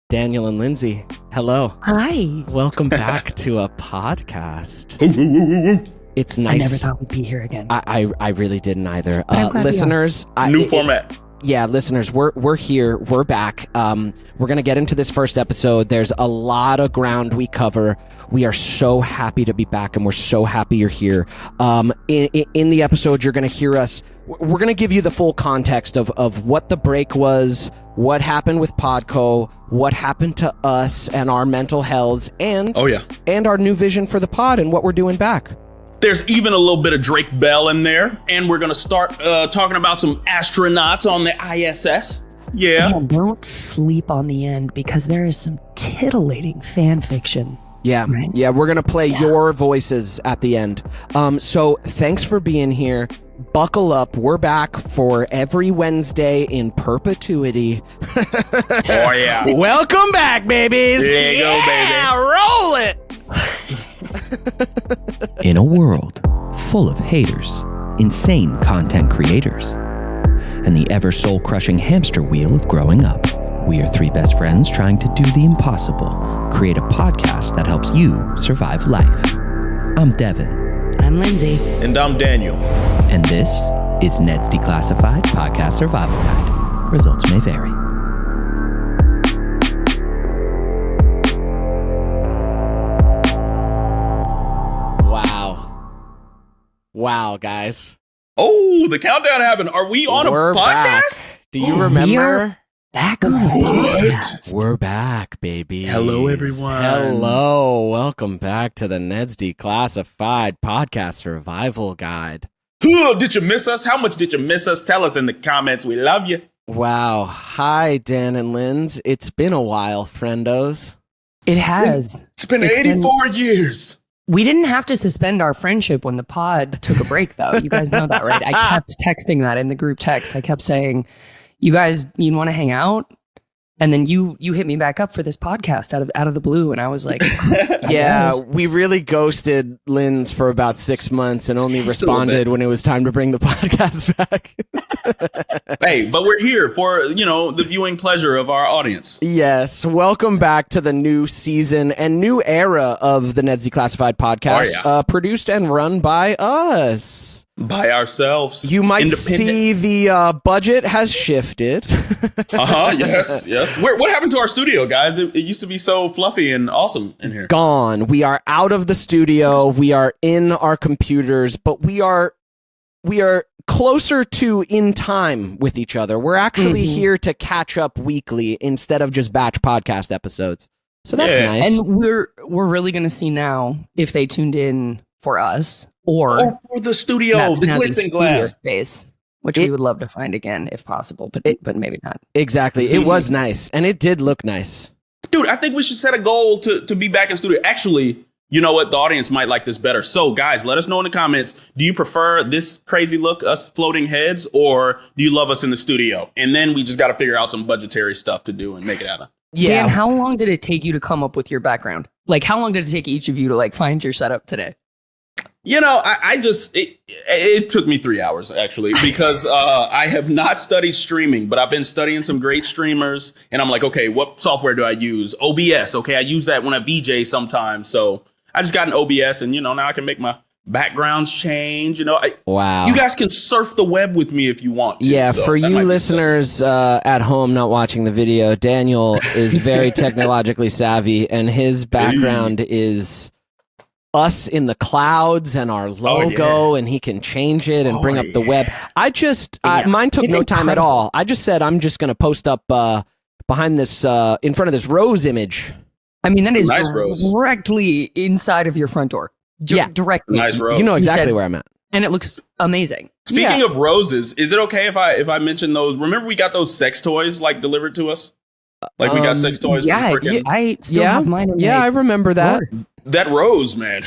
Daniel and Lindsay, hello. Hi. Welcome back to a podcast. It's nice. I never thought we'd be here again. I really didn't either. I'm glad Listeners, New format. Yeah, listeners, we're here. We're back. We're gonna get into this first episode. There's a lot of ground we cover. We are so happy to be back, and we're so happy you're here. In the episode, you're gonna hear us. We're gonna give you the full context of what the break was, what happened with Podco, what happened to us and our mental health, and and our new vision for the pod and what we're doing back. There's even a little bit of Drake Bell in there, and we're going to start talking about some astronauts on the ISS. Yeah. And don't sleep on the end, because there is some titillating fan fiction. Yeah, right? Yeah, we're going to play your voices at the end. So thanks for being here. Buckle up. We're back for every Wednesday in perpetuity. Oh, yeah. Welcome back, babies. There you go, baby. Roll it. In a world full of haters, insane content creators, and the ever soul-crushing hamster wheel of growing up, we are three best friends trying to do the impossible, create a podcast that helps you survive life. I'm Devin. I'm Lindsay. And I'm Daniel. And this is Neds Declassified Podcast Survival Guide. Results may vary. Wow, guys. Oh, the countdown happened. Are we on We're a podcast? Back. Do you remember? Back on the podcast. We're back, baby. Hello, everyone. Hello. Welcome back to the Neds Declassified Podcast Survival Guide. Did you miss us? How much did you miss us? Tell us in the comments. We love you. Wow. Hi, Dan and Linz. It's been a while, friendos. It has. It's been 84 years. We didn't have to suspend our friendship when the pod took a break, though. You guys know that, right? I kept texting that in the group text. I kept saying, you want to hang out? And then you hit me back up for this podcast out of the blue, and I was like, yeah, we really ghosted Linz for about 6 months and only responded when it was time to bring the podcast back. Hey, but we're here for, the viewing pleasure of our audience. Yes, welcome back to the new season and new era of the Neds Declassified podcast, produced and run by us. By ourselves. You might see the budget has shifted. Yes. What happened to our studio, guys? It used to be so fluffy and awesome in here. Gone. We are out of the studio. We are in our computers, but we are closer to in time with each other. We're actually here to catch up weekly instead of just batch podcast episodes. So that's nice. And we're really going to see now if they tuned in for us or for the studio, the glitz and glass space, which we would love to find again if possible, but maybe not. Exactly. It was nice, and it did look nice. Dude, I think we should set a goal to be back in studio. Actually, you know what? The audience might like this better. So, guys, let us know in the comments. Do you prefer this crazy look, us floating heads, or do you love us in the studio? And then we just got to figure out some budgetary stuff to do and make it happen. Yeah. Dan, how long did it take you to come up with your background? Like, how long did it take each of you to find your setup today? It took me 3 hours, actually, because I have not studied streaming, but I've been studying some great streamers. And I'm like, okay, what software do I use? OBS. Okay, I use that when I VJ sometimes. So I just got an OBS, and, now I can make my backgrounds change. Wow. You guys can surf the web with me if you want to. Yeah, so for you listeners at home not watching the video, Daniel is very technologically savvy, and his background is us in the clouds and our logo, and he can change it and bring up the web. Mine took no time at all. I just said I'm just going to post up behind this, in front of this rose image. I mean, that is nice directly inside of your front door. Directly. Nice rose. You know exactly where I'm at. And it looks amazing. Speaking of roses, is it okay if I mention those? Remember we got those sex toys delivered to us? We got sex toys. Yeah, I still have mine. I remember that. That rose, man,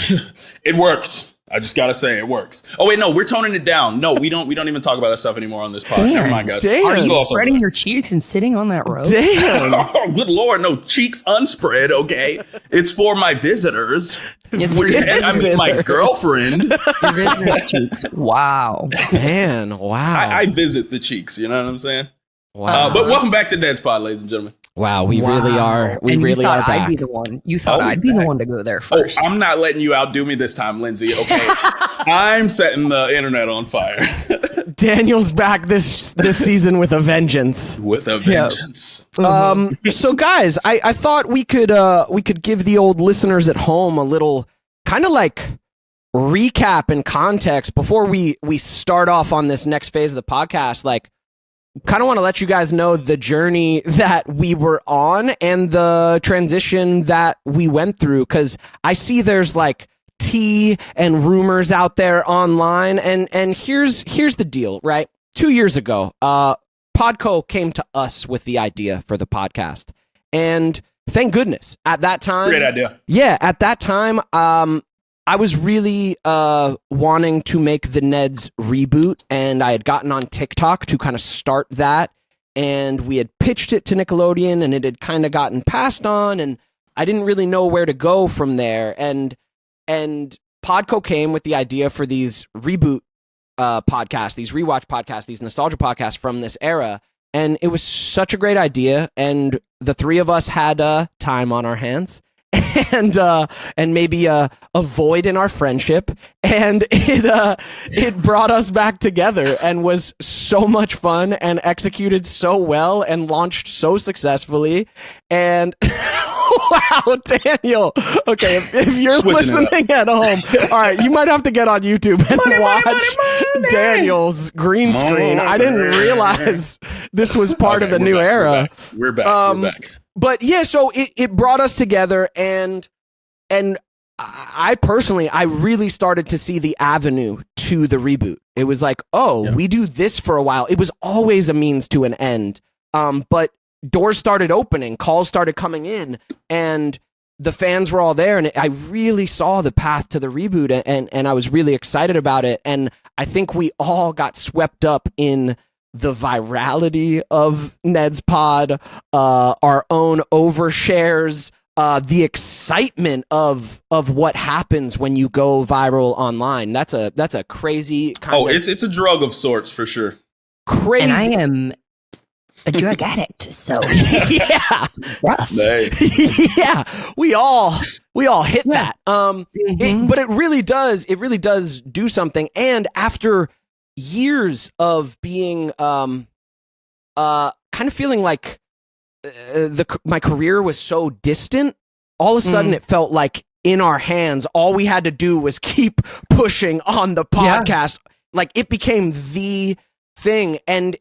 it works. I just gotta say, it works. Oh wait, no, we're toning it down. No, we don't even talk about that stuff anymore on this podcast. Never mind, guys. Are you spreading your cheeks and sitting on that rose? Damn. Oh, good Lord, no, cheeks unspread. Okay, it's for my visitors. It's for my girlfriend. Your visitors' cheeks. Wow. Dan, wow. I visit the cheeks. You know what I'm saying? Wow. But welcome back to Neds Pod, ladies and gentlemen. Wow, we really are. We And really you are thought I'd back. be the one. You thought Oh, I'd be the back. one to go there Oh, first. I'm not letting you outdo me this time, Lindsay. Okay, I'm setting the internet on fire Daniel's back this season with a vengeance. with a vengeance. So guys, I thought we could give the old listeners at home a little kind of like recap and context before we start off on this next phase of the podcast. Like, kind of want to let you guys know the journey that we were on and the transition that we went through, because I see there's like tea and rumors out there online, and here's the deal, right? 2 years ago, Podco came to us with the idea for the podcast, and thank goodness at that time, Great idea. yeah, at that time, I was really wanting to make the Neds reboot, and I had gotten on TikTok to kind of start that, and we had pitched it to Nickelodeon, and it had kind of gotten passed on, and I didn't really know where to go from there, and Podco came with the idea for these reboot podcasts, these rewatch podcasts, these nostalgia podcasts from this era, and it was such a great idea, and the three of us had time on our hands. And maybe a void in our friendship, and it brought us back together and was so much fun and executed so well and launched so successfully. And wow, Daniel. Okay, if you're Switching listening at home, all right, you might have to get on YouTube and watch Daniel's green screen. I didn't realize this was part of the new era. We're back. But yeah, so it brought us together, and I personally, I really started to see the avenue to the reboot. It was like, we do this for a while. It was always a means to an end. But doors started opening, calls started coming in, and the fans were all there, and I really saw the path to the reboot, and I was really excited about it. And I think we all got swept up in the virality of Ned's Pod, our own overshares, the excitement of what happens when you go viral online. That's a crazy kind of... it's a drug of sorts for sure. Crazy. And I am a drug addict, so yeah. rough. Hey. Yeah. We all hit that. But it really does do something. And after years of being kind of feeling like my career was so distant, all of a sudden it felt like in our hands. All we had to do was keep pushing on the podcast. Like, it became the thing, and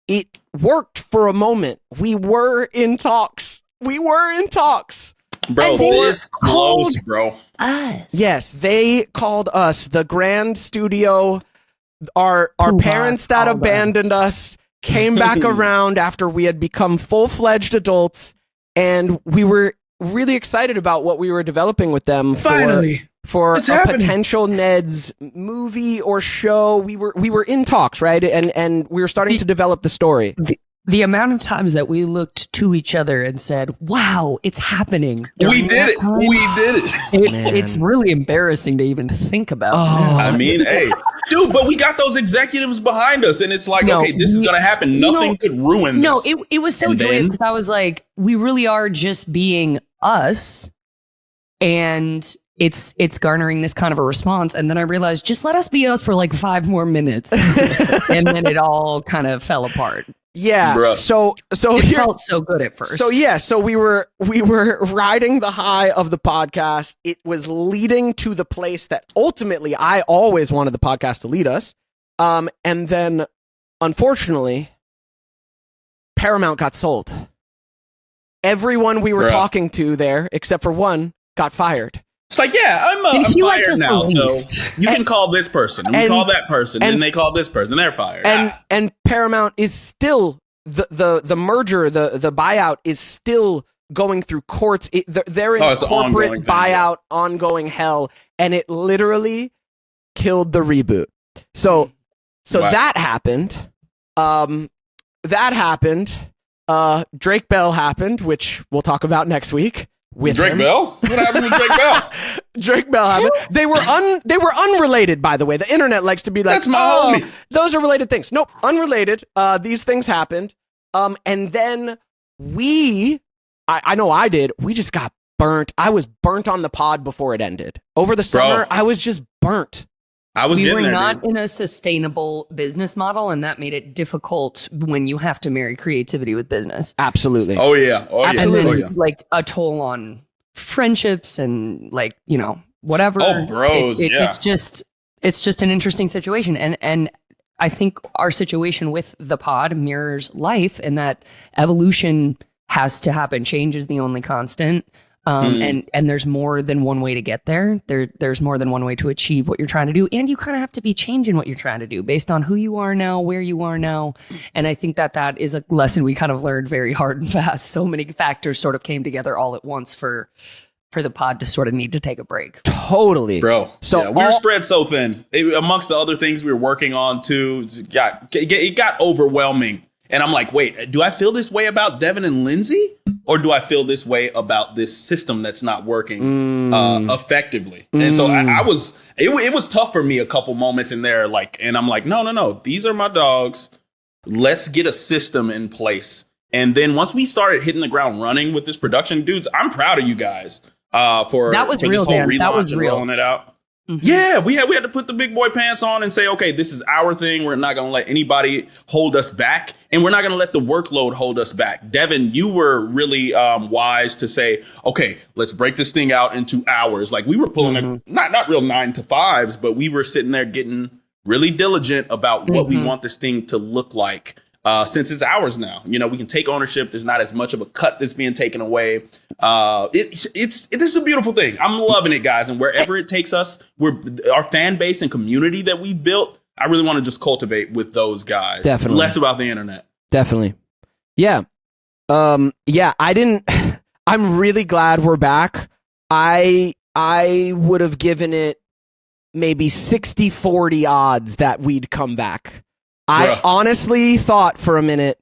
it worked for a moment. We were in talks. Bro, this close, bro. Us. Yes, they called us, the Grand Studio. Our parents that abandoned us came back around after we had become full-fledged adults, and we were really excited about what we were developing with them. Finally, for it's a happening. potential Neds movie or show. We were in talks, right? And we were starting to develop the story. The amount of times that we looked to each other and said, "Wow, it's happening." We did it. It's really embarrassing to even think about. I mean, hey, dude, but we got those executives behind us, and it's like, okay, this is gonna happen. Nothing could ruin this. No, it was so And joyous then- because I was like, we really are just being us, and it's garnering this kind of a response. And then I realized, just let us be us for like 5 more minutes, and then it all kind of fell apart. Yeah. Bruh. So It here, felt so good at first. So we were riding the high of the podcast. It was leading to the place that ultimately I always wanted the podcast to lead us. And then unfortunately, Paramount got sold. Everyone we were talking to there, except for one, got fired. It's like, yeah, I'm he fired just now, so released. you can call this person, we call that person, and they call this person, they're fired. And Paramount is still the merger, the buyout is still going through courts. They're in it's an corporate ongoing thing, buyout, ongoing hell, and it literally killed the reboot. So Wow. that happened. Drake Bell happened, which we'll talk about next week. With Drake him. Bell? What happened with Drake Bell? Drake Bell happened. They were unrelated, by the way. The internet likes to be like, That's my homie. those are related things. Nope, unrelated. These things happened. And then I know I did. We just got burnt. I was burnt on the pod before it ended. Over the summer, I was just burnt. I was we were getting there, not dude. in a sustainable business model, and that made it difficult when you have to marry creativity with business. Absolutely. Oh yeah. Oh yeah. And then, Oh yeah. like, a toll on friendships and, like, you know, whatever. Oh, bros, yeah. It's just an interesting situation, and I think our situation with the pod mirrors life in that evolution has to happen. Change is the only constant. And there's more than one way to get there. There's more than one way to achieve what you're trying to do. And you kind of have to be changing what you're trying to do based on who you are now, where you are now. And I think that is a lesson we kind of learned very hard and fast. So many factors sort of came together all at once for the pod to sort of need to take a break. Totally. Bro. So yeah, we were spread so thin. Amongst the other things we were working on too, it got overwhelming. And I'm like, wait, do I feel this way about Devin and Lindsay? Or do I feel this way about this system that's not working effectively? And so it was tough for me a couple moments in there. And I'm like, no, these are my dogs. Let's get a system in place. And then once we started hitting the ground running with this production, dudes, I'm proud of you guys for That was for real, this whole Dan. relaunch That was and real. rolling it out. Mm-hmm. Yeah, we had to put the big boy pants on and say, okay, this is our thing. We're not going to let anybody hold us back. And we're not going to let the workload hold us back. Devin, you were really wise to say, okay, let's break this thing out into hours. Like we were pulling not real 9 to 5s, but we were sitting there getting really diligent about what we want this thing to look like. Since it's ours now, you know, we can take ownership. There's not as much of a cut that's being taken away. This is a beautiful thing. I'm loving it, guys. And wherever it takes us, our fan base and community that we built. I really want to just cultivate with those guys. Definitely. Less about the internet. Definitely. Yeah. I'm really glad we're back. I would have given it maybe 60-40 odds that we'd come back. I honestly thought for a minute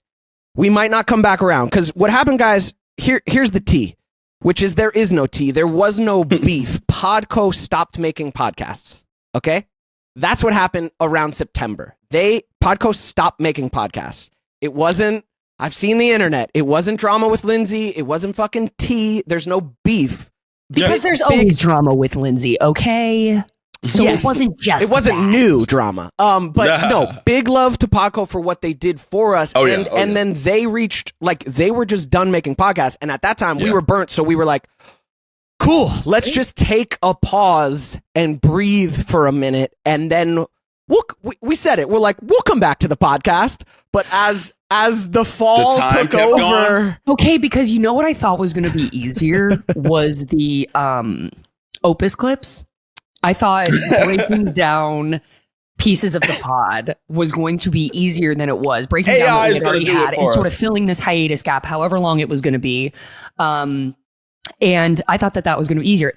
we might not come back around because what happened, guys, here's the tea, which is there is no tea. There was no beef. Podco stopped making podcasts. Okay? That's what happened around September. Podco stopped making podcasts. It wasn't, I've seen the internet. It wasn't drama with Lindsay. It wasn't fucking tea. There's no beef. Because there's always drama with Lindsay, okay? So yes, it wasn't just it wasn't that. new drama. But no, big love to Podco for what they did for us. And then they reached, like, they were just done making podcasts. And at that time, we were burnt. So we were like, cool, let's just take a pause and breathe for a minute. And then we said it. We're like, we'll come back to the podcast. But as the fall took over. Okay, because you know what I thought was going to be easier was the Opus clips. I thought breaking down pieces of the pod was going to be easier than it was. Breaking down what we had already had and sort of filling this hiatus gap, however long it was going to be. And I thought that was going to be easier.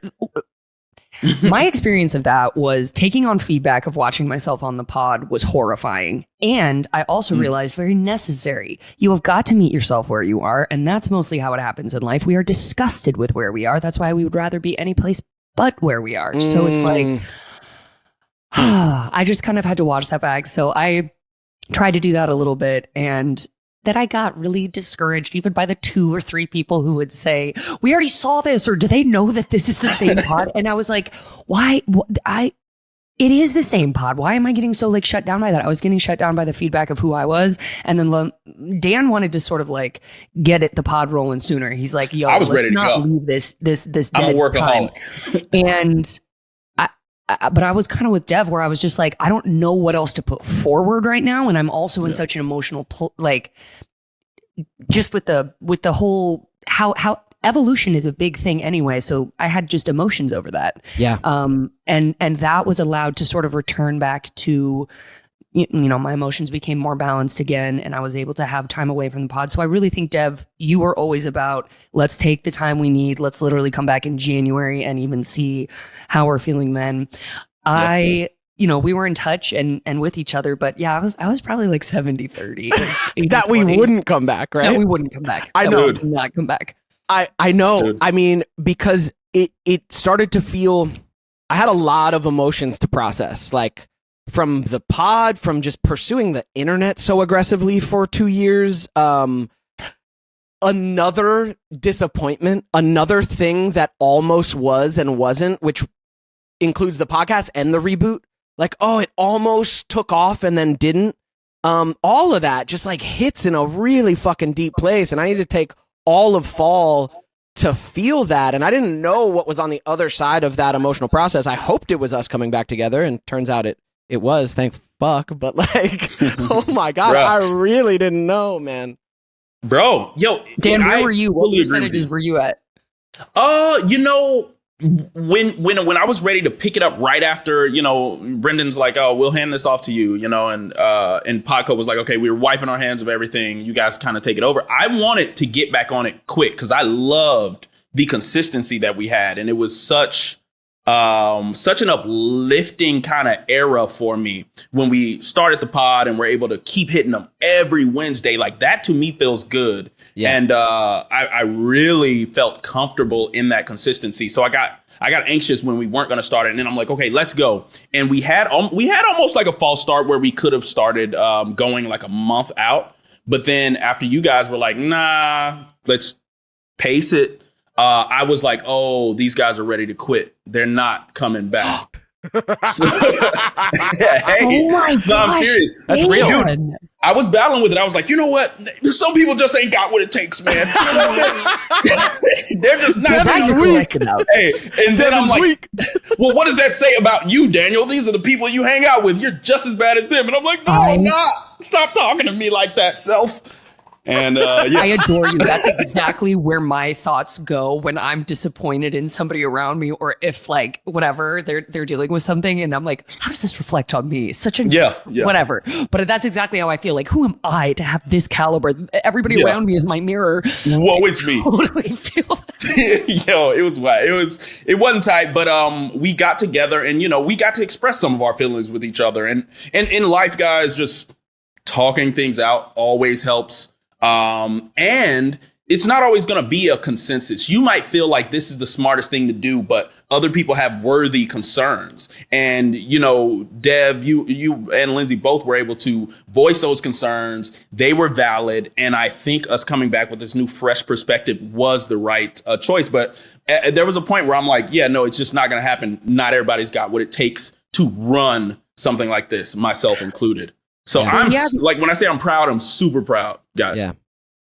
My experience of that was taking on feedback of watching myself on the pod was horrifying. And I also realized very necessary. You have got to meet yourself where you are. And that's mostly how it happens in life. We are disgusted with where we are. That's why we would rather be any place but where we are. So it's like, I just kind of had to watch that back. So I tried to do that a little bit. And then I got really discouraged, even by the 2 or 3 people who would say, we already saw this, or do they know that this is the same pod? And I was like, why? It is the same pod. Why am I getting so like shut down by that? I was getting shut down by the feedback of who I was. And then Dan wanted to sort of like get the pod rolling sooner. He's like, yo, I was ready to not go. leave this I'm a dead workaholic. time. And but I was kind of with Dev where I was just like, I don't know what else to put forward right now. And I'm also in such an emotional, just with the whole, how evolution is a big thing anyway. So I had just emotions over that. Yeah. And that was allowed to sort of return back to, you know, my emotions became more balanced again, and I was able to have time away from the pod. So I really think, Dev, you were always about, let's take the time we need. Let's literally come back in January and even see how we're feeling then. You know, we were in touch and with each other, but yeah, I was probably like 70-30. That we wouldn't come back, right? That we wouldn't come back. I know. We would not come back. I know. Dude. I mean, because it started to feel, I had a lot of emotions to process, like from the pod, from just pursuing the internet so aggressively for 2 years. another disappointment, another thing that almost was and wasn't, which includes the podcast and the reboot. Like, oh, it almost took off and then didn't. All of that just like hits in a really fucking deep place. And I need to take all of fall to feel that. And I didn't know what was on the other side of that emotional process. I hoped it was us coming back together, and turns out it was, thank fuck. But like, oh my God, Bruh. I really didn't know, man. Bro, yo, Dan, where I were you? What fully agree with percentages were you at? You know, when I was ready to pick it up right after, you know, Brendan's like, oh, we'll hand this off to you, you know, and Podco was like, okay, we were wiping our hands of everything. You guys kind of take it over. I wanted to get back on it quick because I loved the consistency that we had. And it was such an uplifting kind of era for me when we started the pod and we're able to keep hitting them every Wednesday. Like that to me feels good. Yeah. And I really felt comfortable in that consistency. So I got anxious when we weren't going to start it. And then I'm like, okay, let's go. And we had almost like a false start where we could have started going like a month out. But then after you guys were like, nah, let's pace it. I was like, oh, these guys are ready to quit. They're not coming back. So, hey, Oh my no, I'm gosh, serious. That's real. Dan. I was battling with it. I was like, you know what? Some people just ain't got what it takes, man. You know, they're just not. That's weak. Hey, and then I'm like, well, what does that say about you, Daniel? These are the people you hang out with. You're just as bad as them. And I'm like, no, I'm not. Stop talking to me like that, self. And I adore you. That's exactly where my thoughts go when I'm disappointed in somebody around me, or if like whatever they're dealing with something, and I'm like, how does this reflect on me? Such a whatever. But that's exactly how I feel. Like, who am I to have this caliber? Everybody around me is my mirror. Woe is me. Totally feel that. Yo, it was wild. It wasn't tight, but we got together and, you know, we got to express some of our feelings with each other. And in life, guys, just talking things out always helps. And it's not always going to be a consensus. You might feel like this is the smartest thing to do, but other people have worthy concerns. And, you know, Dev, you and Lindsay both were able to voice those concerns. They were valid. And I think us coming back with this new fresh perspective was the right choice. But there was a point where I'm like, yeah, no, it's just not going to happen. Not everybody's got what it takes to run something like this, myself included. So I'm like, when I say I'm proud, I'm super proud, guys. Yeah.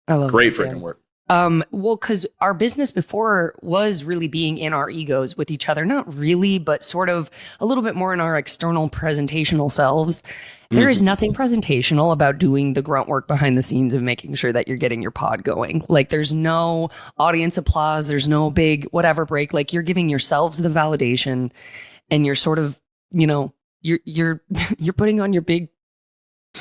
I love Great that, freaking work. Well, because our business before was really being in our egos with each other. Not really, but sort of a little bit more in our external presentational selves. There is nothing presentational about doing the grunt work behind the scenes of making sure that you're getting your pod going. Like, there's no audience applause. There's no big whatever break. Like, you're giving yourselves the validation, and you're sort of, you know, you're putting on your big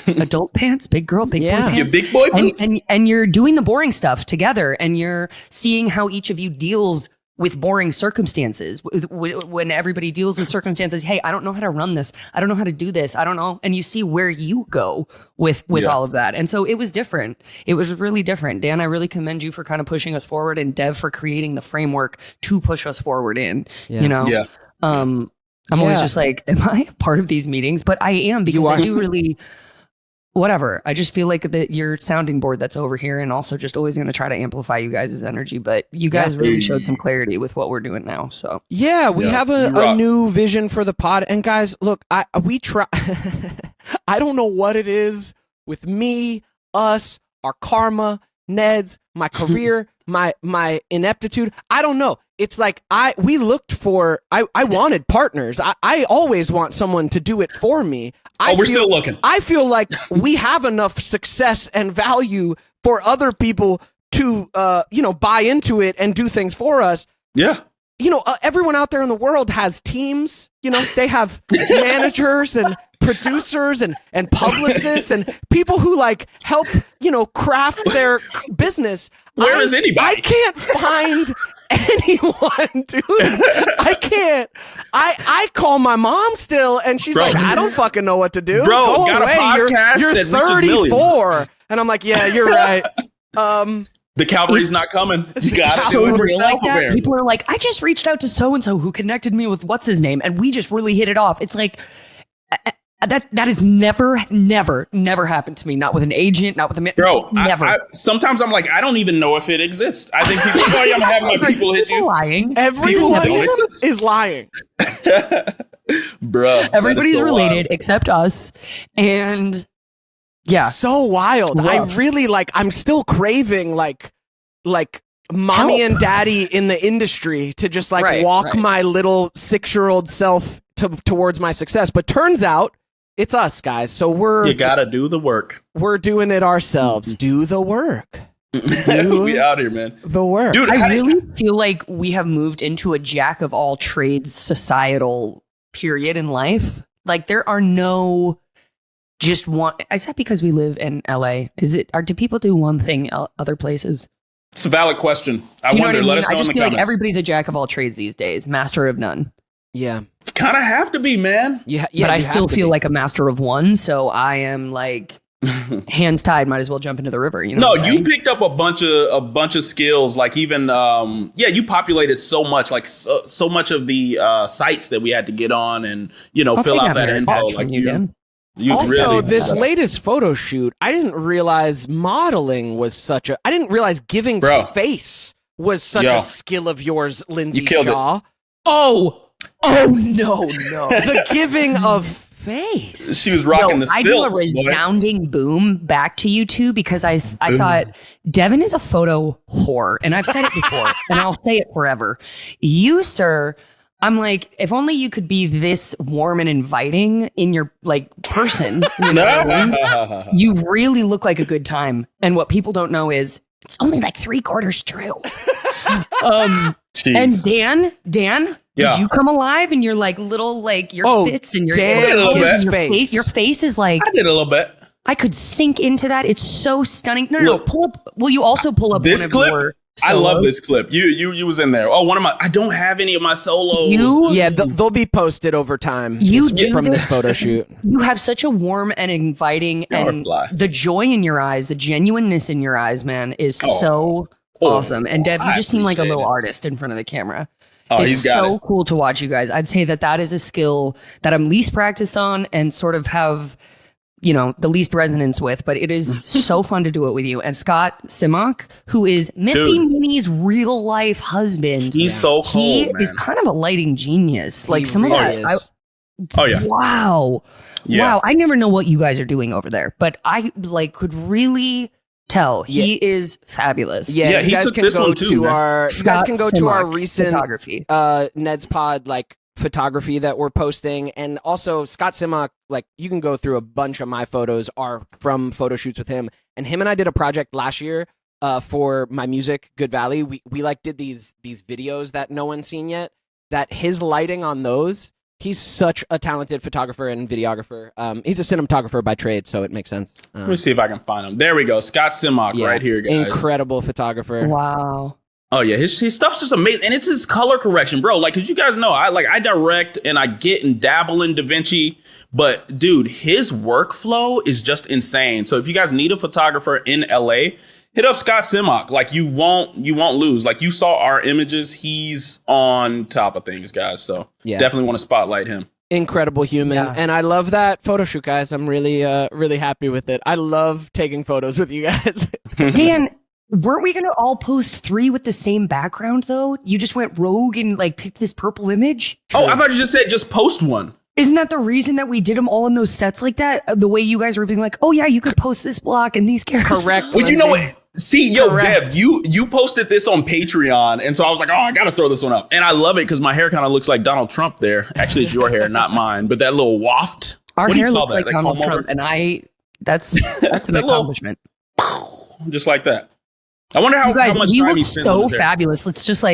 adult pants, big girl, big boy pants. Your big boy boots. And you're doing the boring stuff together, and you're seeing how each of you deals with boring circumstances. When everybody deals with circumstances, hey, I don't know how to run this. I don't know how to do this. I don't know. And you see where you go with all of that. And so it was different. It was really different. Dan, I really commend you for kind of pushing us forward, and Dev for creating the framework to push us forward in, you know? Yeah. I'm always just like, am I a part of these meetings? But I am, because I do really... Whatever. I just feel like that your sounding board that's over here, and also just always going to try to amplify you guys' energy. But you guys really showed some clarity with what we're doing now. So we have a new vision for the pod. And guys, look, we try. I don't know what it is with me, us, our karma, Neds, my career, my ineptitude. I don't know. It's like we looked for. I wanted partners. I always want someone to do it for me. We're still looking. I feel like we have enough success and value for other people to, buy into it and do things for us. Yeah. You know, everyone out there in the world has teams. You know, they have managers and producers and publicists and people who like help, craft their business. Where is anybody? I can't find anyone, dude. I can't. I call my mom still, and she's like, I don't fucking know what to do. Bro, go got away. a podcast You're that reaches 34. And I'm like, yeah, you're right. The cavalry's not coming. You gotta so do it real yourself, like that. People are like, I just reached out to so-and-so who connected me with what's his name, and we just really hit it off. It's like, That has never happened to me. Not with an agent, not with a Bro, never. Sometimes I'm like, I don't even know if it exists. I think people, I'm having my people hit you. Lying. Everyone People is lying. Bro, Everybody's related except us. And yeah. So wild. I Rough. really I'm still craving like mommy Help. and daddy in the industry to just walk my little 6-year-old self towards my success. But turns out it's us, guys. So you gotta do the work. We're doing it ourselves. Do the work. We out here, man. The work. Dude, I really feel like we have moved into a jack of all trades societal period in life. Like there are no just one. Is that because we live in LA? Do people do one thing other places? It's a valid question. I Do you know wonder. what I mean? Let us know I just in the feel like comments. everybody's a jack of all trades these days, master of none. Yeah. Kind of have to be, man. Yeah. But I still feel like a master of one, so I am like hands tied. Might as well jump into the river. You know? No, you picked up a bunch of skills. Like even you populated so much, like so much of the sites that we had to get on and fill out that info. Like you also, really this latest photo shoot, I didn't realize modeling was I didn't realize giving face was such a skill of yours, Lindsay Shaw. It. Oh no. The giving of face. She was rocking the stilts. I do a resounding boom back to you two because I thought Devin is a photo whore, and I've said it before, and I'll say it forever. You, sir, I'm like, if only you could be this warm and inviting in your person. You know what I mean? You really look like a good time, and what people don't know is it's only like 3/4 true. And Dan, did you come alive and you're like little your spits and your face? Your face is like I did a little bit. I could sink into that. It's so stunning. No, pull up. Will you also pull up this one clip? Of your I solos? love this clip. You was in there. Oh, one of my. I don't have any of my solos. They'll be posted over time. From this photo shoot. You have such a warm and inviting, and the joy in your eyes, the genuineness in your eyes, man, is so awesome. And Dev, you just seem like a little artist in front of the camera. Oh, it's so cool to watch you guys. I'd say that is a skill that I'm least practiced on and sort of have, the least resonance with, but it is so fun to do it with you. And Scott Simmock, who is Missy Minnie's real life husband. He's so cool. He is kind of a lighting genius. Like some of that. Wow. Yeah. Wow. I never know what you guys are doing over there, but I could really tell he is fabulous. Yeah, he took this one too. You guys can go to our recent photography, Neds Pod photography that we're posting, and also Scott Simmock. You can go through a bunch of my photos are from photo shoots with him, and I did a project last year for my music, Good Valley. We did these videos that no one's seen yet. That his lighting on those. He's such a talented photographer and videographer. He's a cinematographer by trade, so it makes sense. Let me see if I can find him. There we go. Scott Simmock right here, guys. Incredible photographer. Wow. Oh, yeah. His stuff's just amazing. And it's his color correction, bro. Because you guys know, I direct and I get and dabble in DaVinci. But, dude, his workflow is just insane. So if you guys need a photographer in LA, hit up Scott Simmock. You won't lose. You saw our images. He's on top of things, guys. So definitely want to spotlight him. Incredible human. Yeah. And I love that photo shoot, guys. I'm really, really happy with it. I love taking photos with you guys. Dan, weren't we going to all post 3 with the same background, though? You just went rogue and picked this purple image? Oh, I thought you just said just post one. Isn't that the reason that we did them all in those sets like that? The way you guys were being like, oh, yeah, you could post this block and these characters. Correct. Well, you know what? See, Deb, you posted this on Patreon. And so I was like, oh, I got to throw this one up. And I love it because my hair kind of looks like Donald Trump there. Actually, it's your hair, not mine. But that little waft. Our hair looks like Donald Trump. And that's an accomplishment. Just like that. I wonder how much he time looks so fabulous. It's just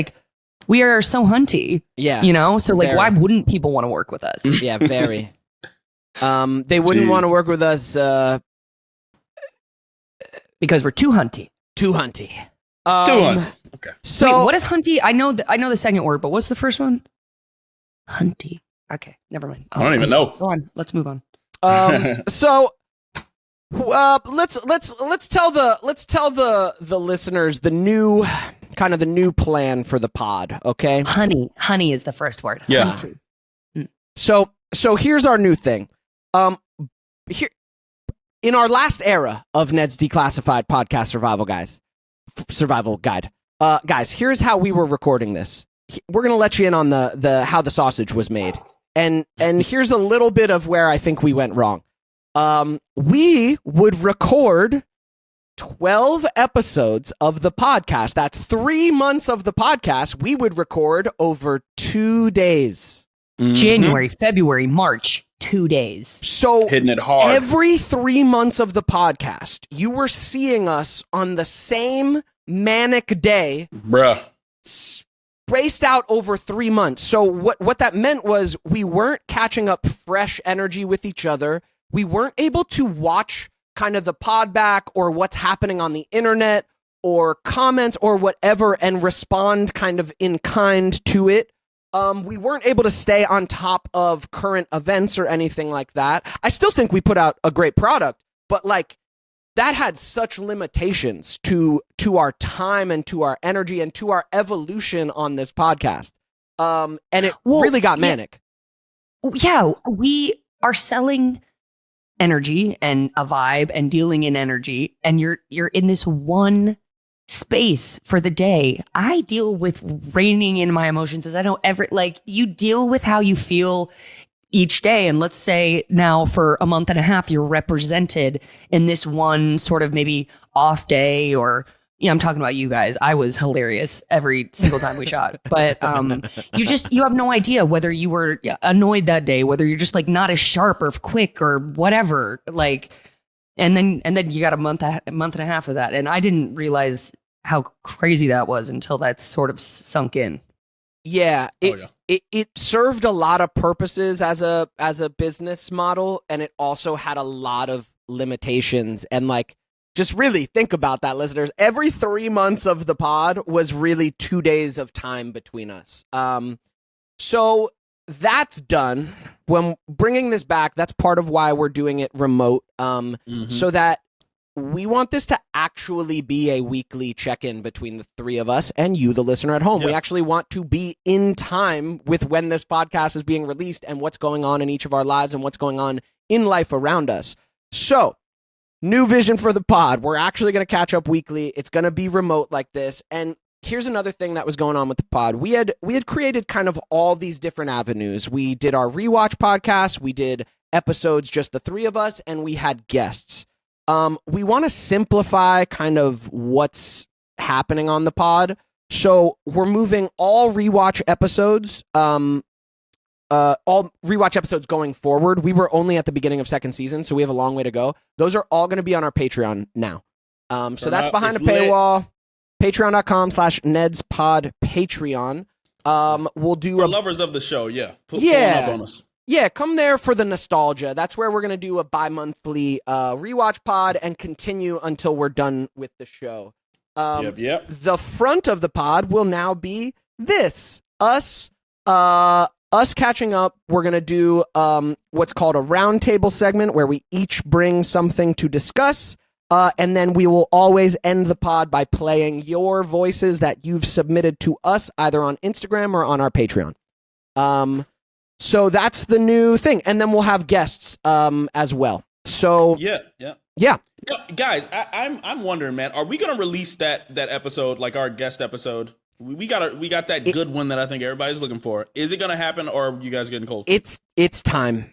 we are so hunty. Yeah. So why wouldn't people want to work with us? Yeah, very. They wouldn't want to work with us because we're too hunty. Too hunty. Too hunty. Okay. So wait, what is hunty? I know the second word, but what's the first one? Hunty. Okay, never mind. I don't even know. Go on. Let's move on. So let's tell the listeners the new plan for the pod, okay? Honey is the first word. Yeah. Hunty. So here's our new thing. Here in our last era of Ned's Declassified podcast survival guide, guys, here's how we were recording this. We're gonna let you in on the how the sausage was made, and here's a little bit of where I think we went wrong. We would record 12 episodes of the podcast. That's 3 months of the podcast. We would record over 2 days. January, February, March, 2 days. So hitting it hard. Every 3 months of the podcast, you were seeing us on the same manic day, bruh, spaced out over 3 months. So what that meant was we weren't catching up fresh energy with each other. We weren't able to watch kind of the pod back or what's happening on the internet or comments or whatever and respond kind of in kind to it. We weren't able to stay on top of current events or anything like that. I still think we put out a great product, but like that had such limitations to our time and to our energy and to our evolution on this podcast. And it really got manic. Yeah, we are selling energy and a vibe and dealing in energy, and you're in this one space for the day. I deal with reining in my emotions as I don't ever, like, you deal with how you feel each day. And let's say now for a month and a half, you're represented in this one sort of maybe off day, or I'm talking about you guys. I was hilarious every single time we shot, but you have no idea whether you were annoyed that day, whether you're just like not as sharp or quick or whatever, like, and then you got a month and a half of that. And I didn't realize how crazy that was until that sort of sunk in. Yeah. It served a lot of purposes as a business model, and it also had a lot of limitations. And like, just really think about that, listeners. Every 3 months of the pod was really 2 days of time between us. So that's done. When bringing this back, that's part of why we're doing it remote, so that we want this to actually be a weekly check-in between the three of us and you, the listener at home. Yep. We actually want to be in time with when this podcast is being released and what's going on in each of our lives and what's going on in life around us. So, new vision for the pod. We're actually going to catch up weekly. It's going to be remote like this. And here's another thing that was going on with the pod. We had created kind of all these different avenues. We did our rewatch podcast. We did episodes, just the three of us, and we had guests. We want to simplify kind of what's happening on the pod. So we're moving all rewatch episodes, going forward. We were only at the beginning of second season, so we have a long way to go. Those are all going to be on our Patreon now. So that's behind a paywall. Patreon.com/NedsPod Patreon. We'll do for lovers of the show. Yeah. Put one up on us. Yeah, come there for the nostalgia. That's where we're going to do a bi-monthly rewatch pod and continue until we're done with the show. Yep. The front of the pod will now be this. Us catching up. We're going to do what's called a roundtable segment where we each bring something to discuss. And then we will always end the pod by playing your voices that you've submitted to us either on Instagram or on our Patreon. So that's the new thing. And then we'll have guests as well. So yeah. Guys, I'm wondering, man, are we gonna release that episode, like our guest episode? We got that good one that I think everybody's looking for. Is it gonna happen, or are you guys getting cold? It's time.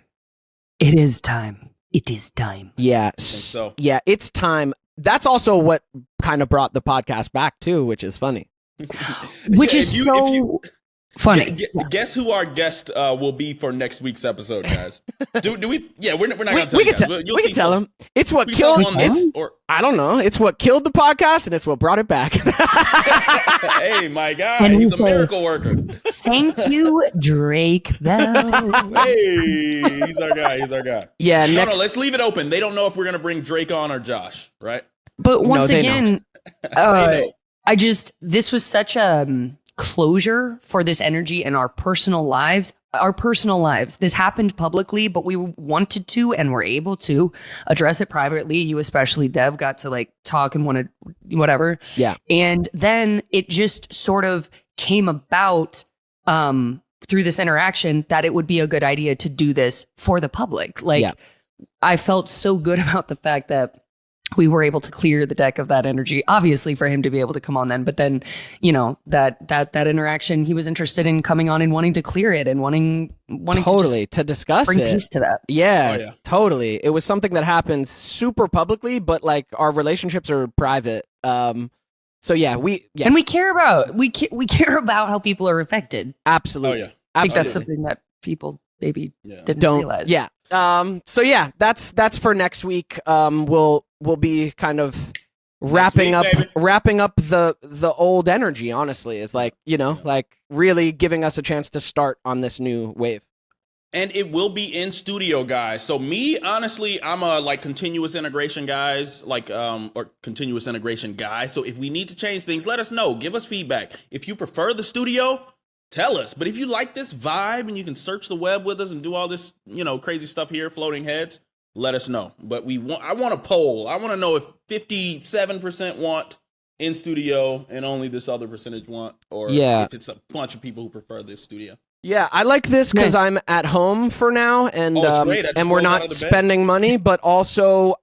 It is time. It is time. Yeah. So yeah, it's time. That's also what kind of brought the podcast back too, which is funny. Which is funny. Guess who our guest will be for next week's episode, guys? Do we? Yeah, we're not going to tell you guys. We can tell him. It's what killed. I don't know. It's what killed the podcast, and it's what brought it back. Hey, my guy, he's a miracle worker. Thank you, Drake Bell. Hey, he's our guy. Yeah. No, let's leave it open. They don't know if we're going to bring Drake on or Josh, right? But once again, this was such a closure for this energy in our personal lives. This happened publicly, but we wanted to and were able to address it privately. You especially, Dev, got to like talk and wanted whatever. Yeah. And then it just sort of came about through this interaction that it would be a good idea to do this for the public. Like, Yeah. I felt so good about the fact that we were able to clear the deck of that energy, obviously for him to be able to come on then. But then, you know, that interaction, he was interested in coming on and wanting to clear it and wanting Totally to discuss bring it. peace to that. Yeah, Oh, yeah. totally. It was something that happened super publicly, but like our relationships are private. So yeah, And we care about we care about how people are affected. absolutely. Oh, yeah. I think that's Absolutely. something that people maybe Yeah. didn't Don't realize. yeah. So yeah, that's for next week. We'll be kind of wrapping week, baby. up the old energy. Honestly, is like, you know, like really giving us a chance to start on this new wave. And it will be in studio, guys. So me, honestly, I'm a like continuous integration guys, like or continuous integration guy. So if we need to change things, let us know. Give us feedback. If you prefer the studio, tell us. But if you like this vibe and you can search the web with us and do all this, you know, crazy stuff here, floating heads, let us know. But I want a poll. I want to know if 57% want in studio and only this other percentage want, or Yeah. if it's a bunch of people who prefer this studio. Yeah, I like this because Nice. I'm at home for now, and Oh, it's great. I just and we're rolled out not of the bed. spending money. But also,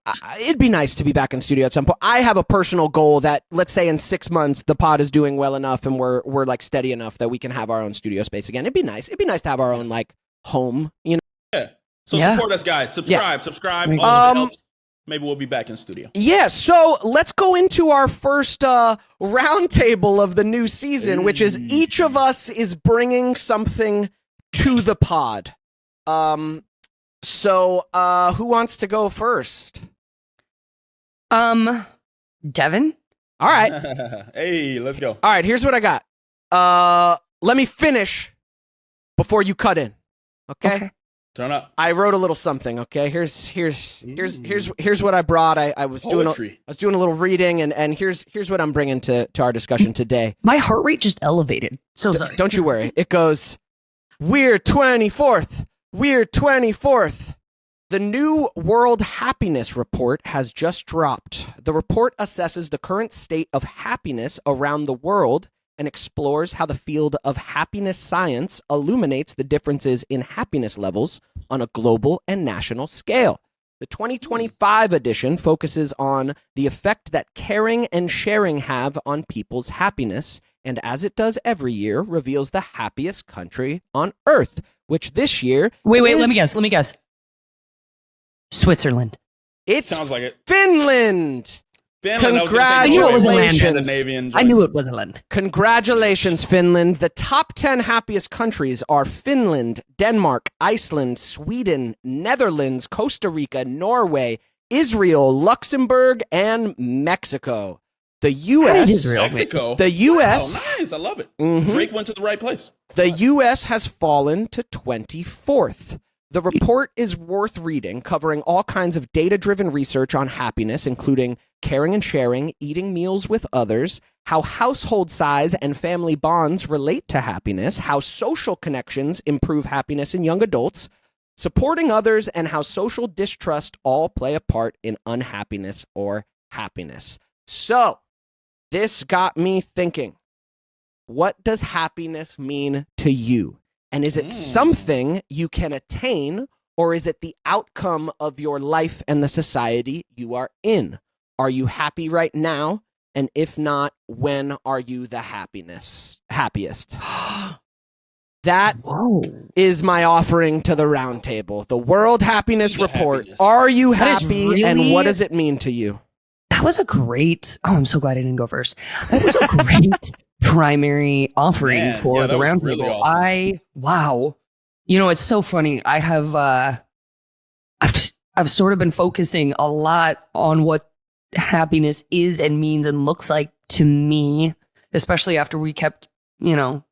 it'd be nice to be back in studio at some point. I have a personal goal that, let's say, in 6 months, the pod is doing well enough, and we're like steady enough that we can have our own studio space again. It'd be nice. It'd be nice to have our own like home. You know. Yeah. So Yeah. support us, guys. Subscribe. Thank All of it you. helps. Maybe we'll be back in studio. Yeah, so let's go into our first roundtable of the new season, which is each of us is bringing something to the pod. So who wants to go first? Devin? All right. Hey, let's go. All right, here's what I got. Let me finish before you cut in. Okay? Turn up. I wrote a little something, okay? Here's what I brought. I was doing Poetry. a little reading, and here's what I'm bringing to our discussion today. My heart rate just elevated. So sorry. Don't you worry. It goes, we're 24th. We're 24th. The new World Happiness Report has just dropped. The report assesses the current state of happiness around the world and explores how the field of happiness science illuminates the differences in happiness levels on a global and national scale. The 2025 edition focuses on the effect that caring and sharing have on people's happiness, and as it does every year, reveals the happiest country on Earth, which this year Wait, is- let me guess. Switzerland. It's Sounds like it. Finland. Finland. I was gonna say I knew it was a Norway, land. Scandinavian I knew joints. it was a land. Congratulations, Finland. The top 10 happiest countries are Finland, Denmark, Iceland, Sweden, Netherlands, Costa Rica, Norway, Israel, Luxembourg, and Mexico. The I hate U.S. Israel. Mexico. The U.S. Oh, nice. I love it. Mhm. Drake went to the right place. The U.S. has fallen to 24th. The report is worth reading, covering all kinds of data-driven research on happiness, including caring and sharing, eating meals with others, how household size and family bonds relate to happiness, how social connections improve happiness in young adults, supporting others, and how social distrust all play a part in unhappiness or happiness. So, this got me thinking, what does happiness mean to you? And is it something you can attain, or is it the outcome of your life and the society you are in? Are you happy right now? And if not, when are you the happiest? That Whoa. is my offering to the round table. The World Happiness The Report. happiness. Are you That is happy, and really- what does it mean to you? That was a great. Oh, I'm so glad I didn't go first. That was a great primary offering Man, for yeah, the that was roundtable. really awesome. Wow. You know, it's so funny. I have I've sort of been focusing a lot on what happiness is and means and looks like to me, especially after we kept, you know,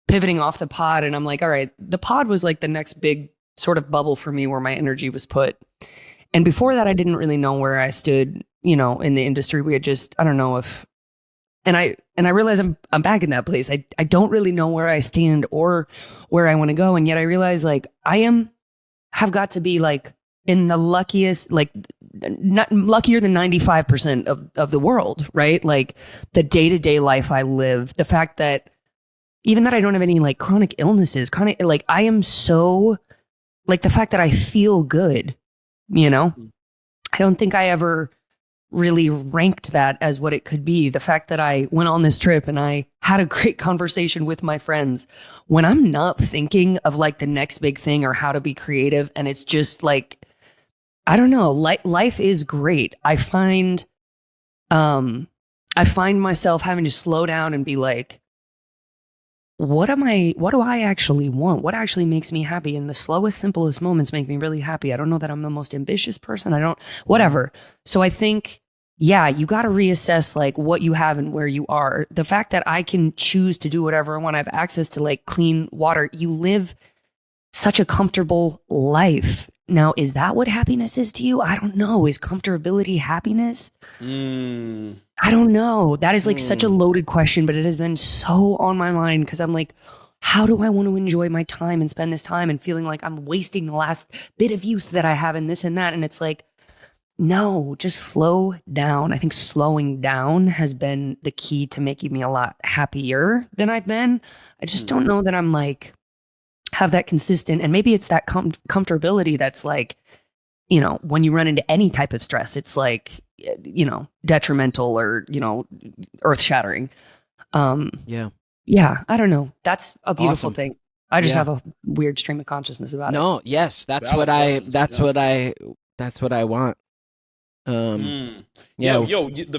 pivoting off the pod. And I'm like, all right, the pod was like the next big sort of bubble for me where my energy was put. And before that, I didn't really know where I stood, you know, in the industry. We had just, I don't know if, and I realize I'm back in that place. I don't really know where I stand or where I want to go. And yet I realize like have got to be like in the luckiest, like not luckier than 95% of the world, right? Like the day-to-day life I live, the fact that even that I don't have any like chronic illnesses, like I am so like the fact that I feel good, you know, I don't think I ever really ranked that as what it could be. The fact that I went on this trip and I had a great conversation with my friends when I'm not thinking of like the next big thing or how to be creative. And it's just like, I don't know, life is great. I find myself having to slow down and be like, what do I actually want? What actually makes me happy? And the slowest, simplest moments make me really happy. I don't know that I'm the most ambitious person. Whatever. So I think, yeah, you got to reassess like what you have and where you are. The fact that I can choose to do whatever I want, I have access to like clean water. You live such a comfortable life. Now, is that what happiness is to you? I don't know. Is comfortability happiness? I don't know. That is like such a loaded question, but it has been so on my mind because I'm like, how do I want to enjoy my time and spend this time and feeling like I'm wasting the last bit of youth that I have in this and that? And it's like, no, just slow down. I think slowing down has been the key to making me a lot happier than I've been. I just don't know that I'm like, have that consistent. And maybe it's that comfortability that's like, you know, when you run into any type of stress, it's like, you know, detrimental or, you know, earth shattering. Yeah, I don't know. That's a beautiful Awesome. thing. I just have a weird stream of consciousness about it. No, yes, that's Valid questions, that's what I want. The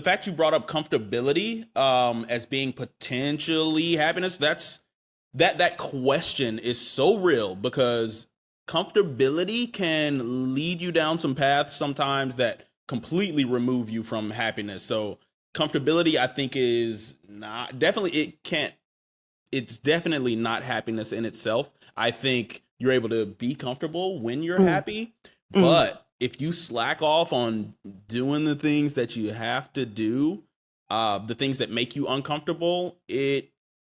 fact you brought up comfortability as being potentially happiness, that question is so real because comfortability can lead you down some paths sometimes that completely remove you from happiness. So comfortability, I think, is not it's definitely not happiness in itself. I think you're able to be comfortable when you're happy, but if you slack off on doing the things that you have to do, the things that make you uncomfortable, it,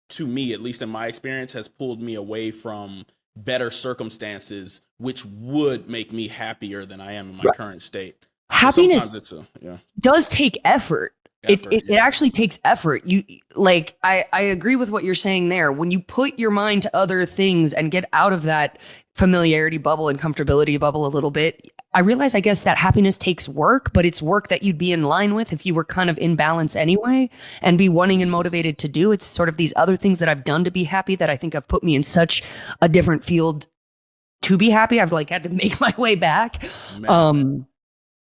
to me, at least in my experience, has pulled me away from better circumstances, which would make me happier than I am in my current state. Happiness So does take effort. It actually takes effort. You like, I agree with what you're saying there. When you put your mind to other things and get out of that familiarity bubble and comfortability bubble a little bit, I realize, I guess, that happiness takes work, but it's work that you'd be in line with if you were kind of in balance anyway and be wanting and motivated to do. It's sort of these other things that I've done to be happy that I think have put me in such a different field to be happy. I've like had to make my way back.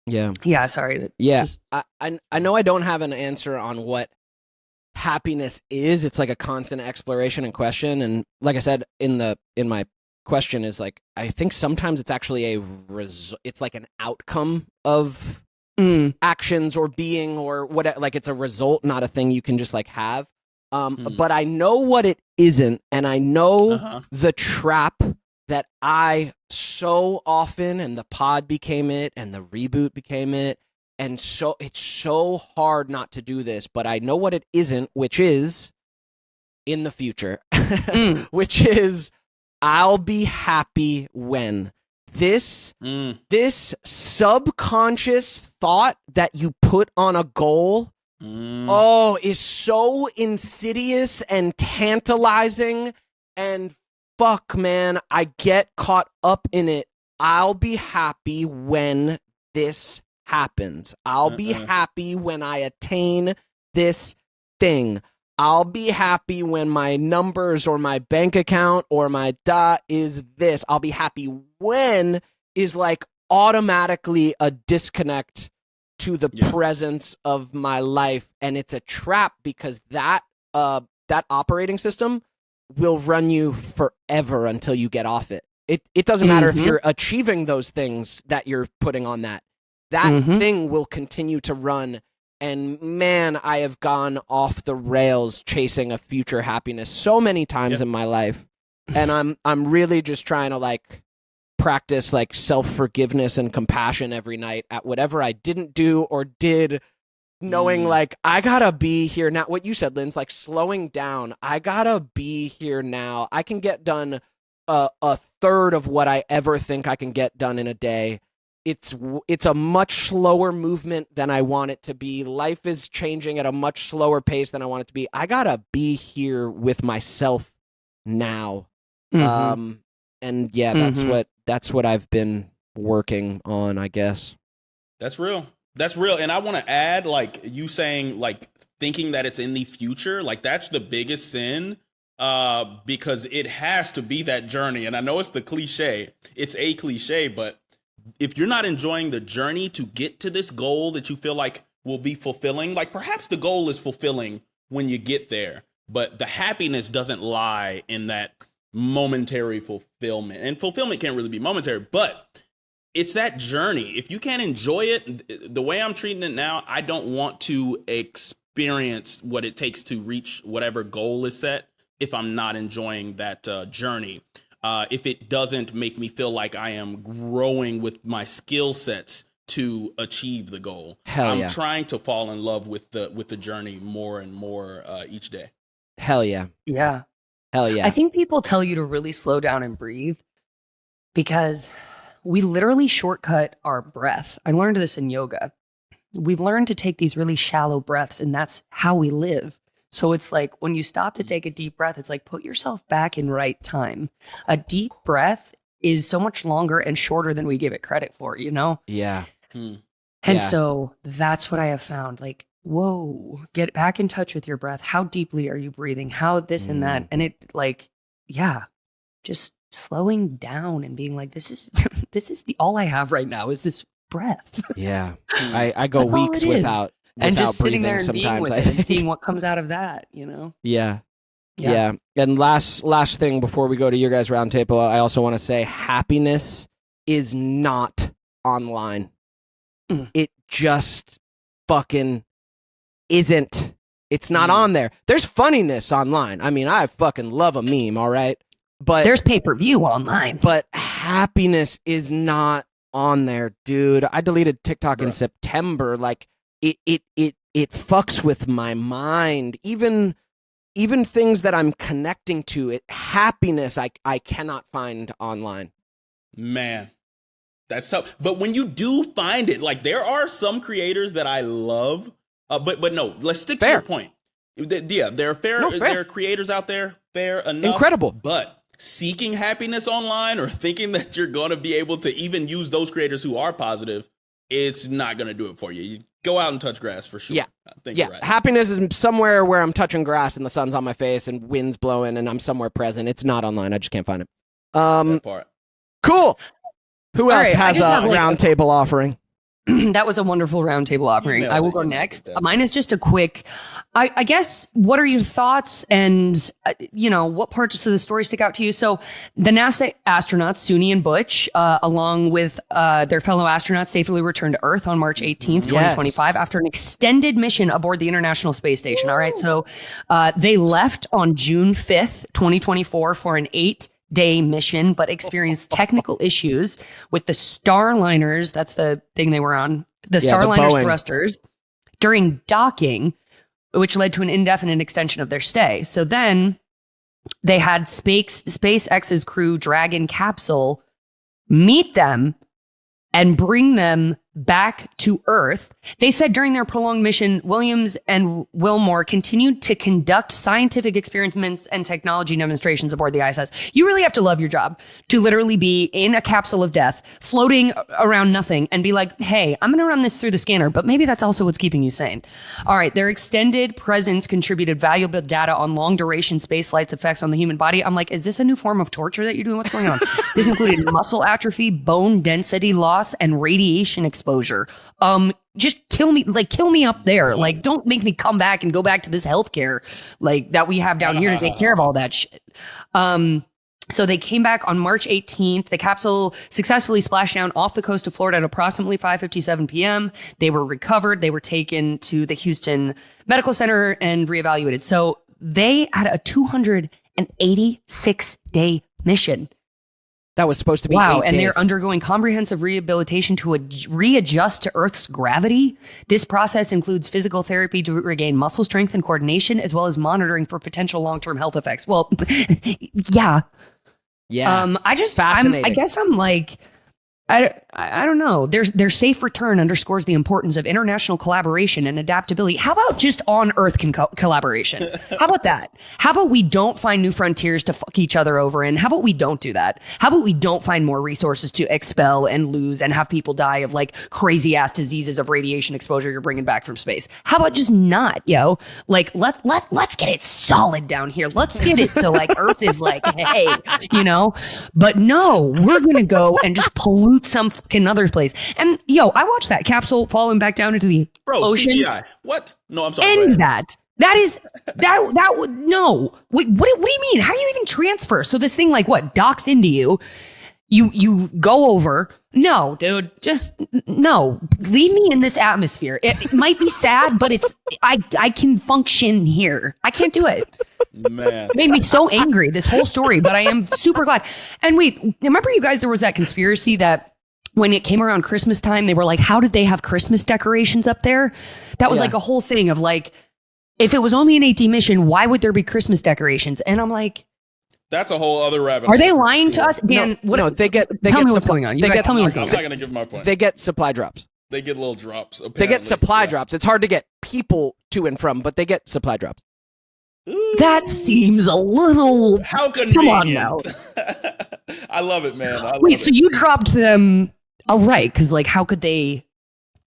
Yeah, sorry. Yeah, I know I don't have an answer on what happiness is. It's like a constant exploration and question. And like I said in my question is like, I think sometimes it's actually it's like an outcome of actions or being or what, like it's a result, not a thing you can just like have. But I know what it isn't, and I know the trap that I so often, and the pod became it, and the reboot became it, and so it's so hard not to do this, but I know what it isn't, which is in the future, which is I'll be happy when this subconscious thought that you put on a goal is so insidious and tantalizing, and fuck, man, I get caught up in it. I'll be happy when this happens. I'll be happy when I attain this thing. I'll be happy when my numbers or my bank account or my is this. I'll be happy when is like automatically a disconnect to the presence of my life. And it's a trap because that operating system will run you forever until you get off it. It doesn't matter if you're achieving those things that you're putting on that thing will continue to run. And man, I have gone off the rails chasing a future happiness so many times in my life. And I'm really just trying to like practice like self-forgiveness and compassion every night at whatever I didn't do or did, knowing like I gotta be here now. What you said, Linz, like slowing down. I gotta be here now. I can get done a third of what I ever think I can get done in a day. It's a much slower movement than I want it to be. Life is changing at a much slower pace than I want it to be. I gotta be here with myself now. Mhm. And yeah, that's what I've been working on, I guess. That's real. That's real. And I want to add, like you saying, like thinking that it's in the future, like that's the biggest sin, because it has to be that journey. And I know it's a cliche, but if you're not enjoying the journey to get to this goal that you feel like will be fulfilling, like perhaps the goal is fulfilling when you get there, but the happiness doesn't lie in that momentary fulfillment. And fulfillment can't really be momentary, but it's that journey. If you can't enjoy it, the way I'm treating it now, I don't want to experience what it takes to reach whatever goal is set if I'm not enjoying that journey. If it doesn't make me feel like I am growing with my skill sets to achieve the goal. I'm trying to fall in love with the journey more and more each day. Hell yeah. Yeah. Hell yeah. I think people tell you to really slow down and breathe because we literally shortcut our breath. I learned this in yoga. We've learned to take these really shallow breaths, and that's how we live. So it's like when you stop to take a deep breath, it's like put yourself back in right time. A deep breath is so much longer and shorter than we give it credit for, you know? Yeah. And so that's what I have found. Like, whoa, get back in touch with your breath. How deeply are you breathing? How this and that? And it like, yeah, just slowing down and being like, this is the all I have right now is this breath. Yeah. I go weeks without and just sitting there and sometimes, being with it and seeing what comes out of that, you know? Yeah. And last thing before we go to your guys' roundtable, I also want to say happiness is not online. It just fucking isn't. It's not on there. There's funniness online. I mean, I fucking love a meme, all right? But there's pay-per-view online. But happiness is not on there, dude. I deleted TikTok in September. Like it fucks with my mind. Even things that I'm connecting to, happiness I cannot find online. Man, that's tough. But when you do find it, like there are some creators that I love, but no, let's stick to your point. Yeah, there are creators out there, fair enough. Incredible. But seeking happiness online or thinking that you're going to be able to even use those creators who are positive, it's not going to do it for you. You go out and touch grass for sure. Yeah. I think you're right. Happiness is somewhere where I'm touching grass and the sun's on my face and wind's blowing and I'm somewhere present. It's not online. I just can't find it. That part. Cool. Who else right, has a roundtable offering? That was a wonderful roundtable offering. I will go next. Mine is just a quick, I guess, what are your thoughts and, what parts of the story stick out to you? So the NASA astronauts, Suni and Butch, along with their fellow astronauts, safely returned to Earth on March 18th, 2025, after an extended mission aboard the International Space Station. All right. So they left on June 5th, 2024 for an 8-day mission, but experienced technical issues with the Starliners. That's the thing they were on. The Starliners thrusters during docking, which led to an indefinite extension of their stay. So then they had SpaceX's Crew Dragon capsule meet them and bring them back to Earth. They said during their prolonged mission, Williams and Wilmore continued to conduct scientific experiments and technology demonstrations aboard the ISS. You really have to love your job to literally be in a capsule of death, floating around nothing, and be like, hey, I'm going to run this through the scanner, but maybe that's also what's keeping you sane. All right, their extended presence contributed valuable data on long-duration space flight's effects on the human body. I'm like, is this a new form of torture that you're doing? What's going on? This included muscle atrophy, bone density loss, and radiation exposure. Just kill me up there. Like, don't make me come back and go back to this healthcare like that we have down here to take care of all that shit. So they came back on March 18th. The capsule successfully splashed down off the coast of Florida at approximately 5:57 p.m. They were recovered. They were taken to the Houston Medical Center and reevaluated. So they had a 286-day mission. That was supposed to be 8 and days. They're undergoing comprehensive rehabilitation to readjust to Earth's gravity. This process includes physical therapy to regain muscle strength and coordination, as well as monitoring for potential long-term health effects. Well, yeah. Yeah. I guess I'm like, I don't know. Their safe return underscores the importance of international collaboration and adaptability. How about just on Earth collaboration? How about that? How about we don't find new frontiers to fuck each other over in? How about we don't do that? How about we don't find more resources to expel and lose and have people die of like crazy ass diseases of radiation exposure you're bringing back from space? How about just not, yo? Like let's get it solid down here. Let's get it so like Earth is like, hey, you know? But no, we're gonna go and just pollute some fucking other place. And yo, I watched that capsule falling back down into the ocean. CGI. What? No, I'm sorry. And that is that would no. Wait, what do you mean? How do you even transfer? So this thing like what docks into you? You go over. No, dude, just no. Leave me in this atmosphere. It might be sad, but I can function here. I can't do it. Man, it made me so angry, this whole story, but I am super glad. And wait, remember you guys, there was that conspiracy that when it came around Christmas time, they were like, how did they have Christmas decorations up there? That was like a whole thing of like, if it was only an AT mission, why would there be Christmas decorations? And I'm like, that's a whole other rabbit hole. Are they lying to us? Dan, no, they get tell me what's going on. You guys tell me what's going on. I'm not going to give my point. They get supply drops. They get little drops. Apparently. They get supply drops. It's hard to get people to and from, but they get supply drops. That seems a little... How convenient. Come on now. I love it, man. Wait, so you dropped them... Oh, right, because like, how could they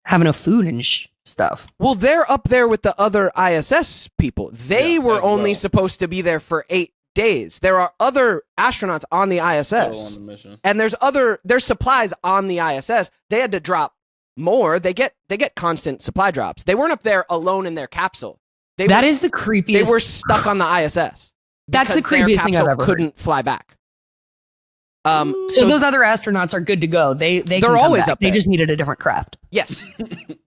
have enough food and stuff? Well, they're up there with the other ISS people. They were only supposed to be there for 8 days. There are other astronauts on the ISS, on the mission. And there's supplies on the ISS. They had to drop more. They get constant supply drops. They weren't up there alone in their capsule. That is the creepiest. They were stuck on the ISS. That's the creepiest thing I've ever couldn't fly back. So those other astronauts are good to go. They're always up there. They just needed a different craft. Yes.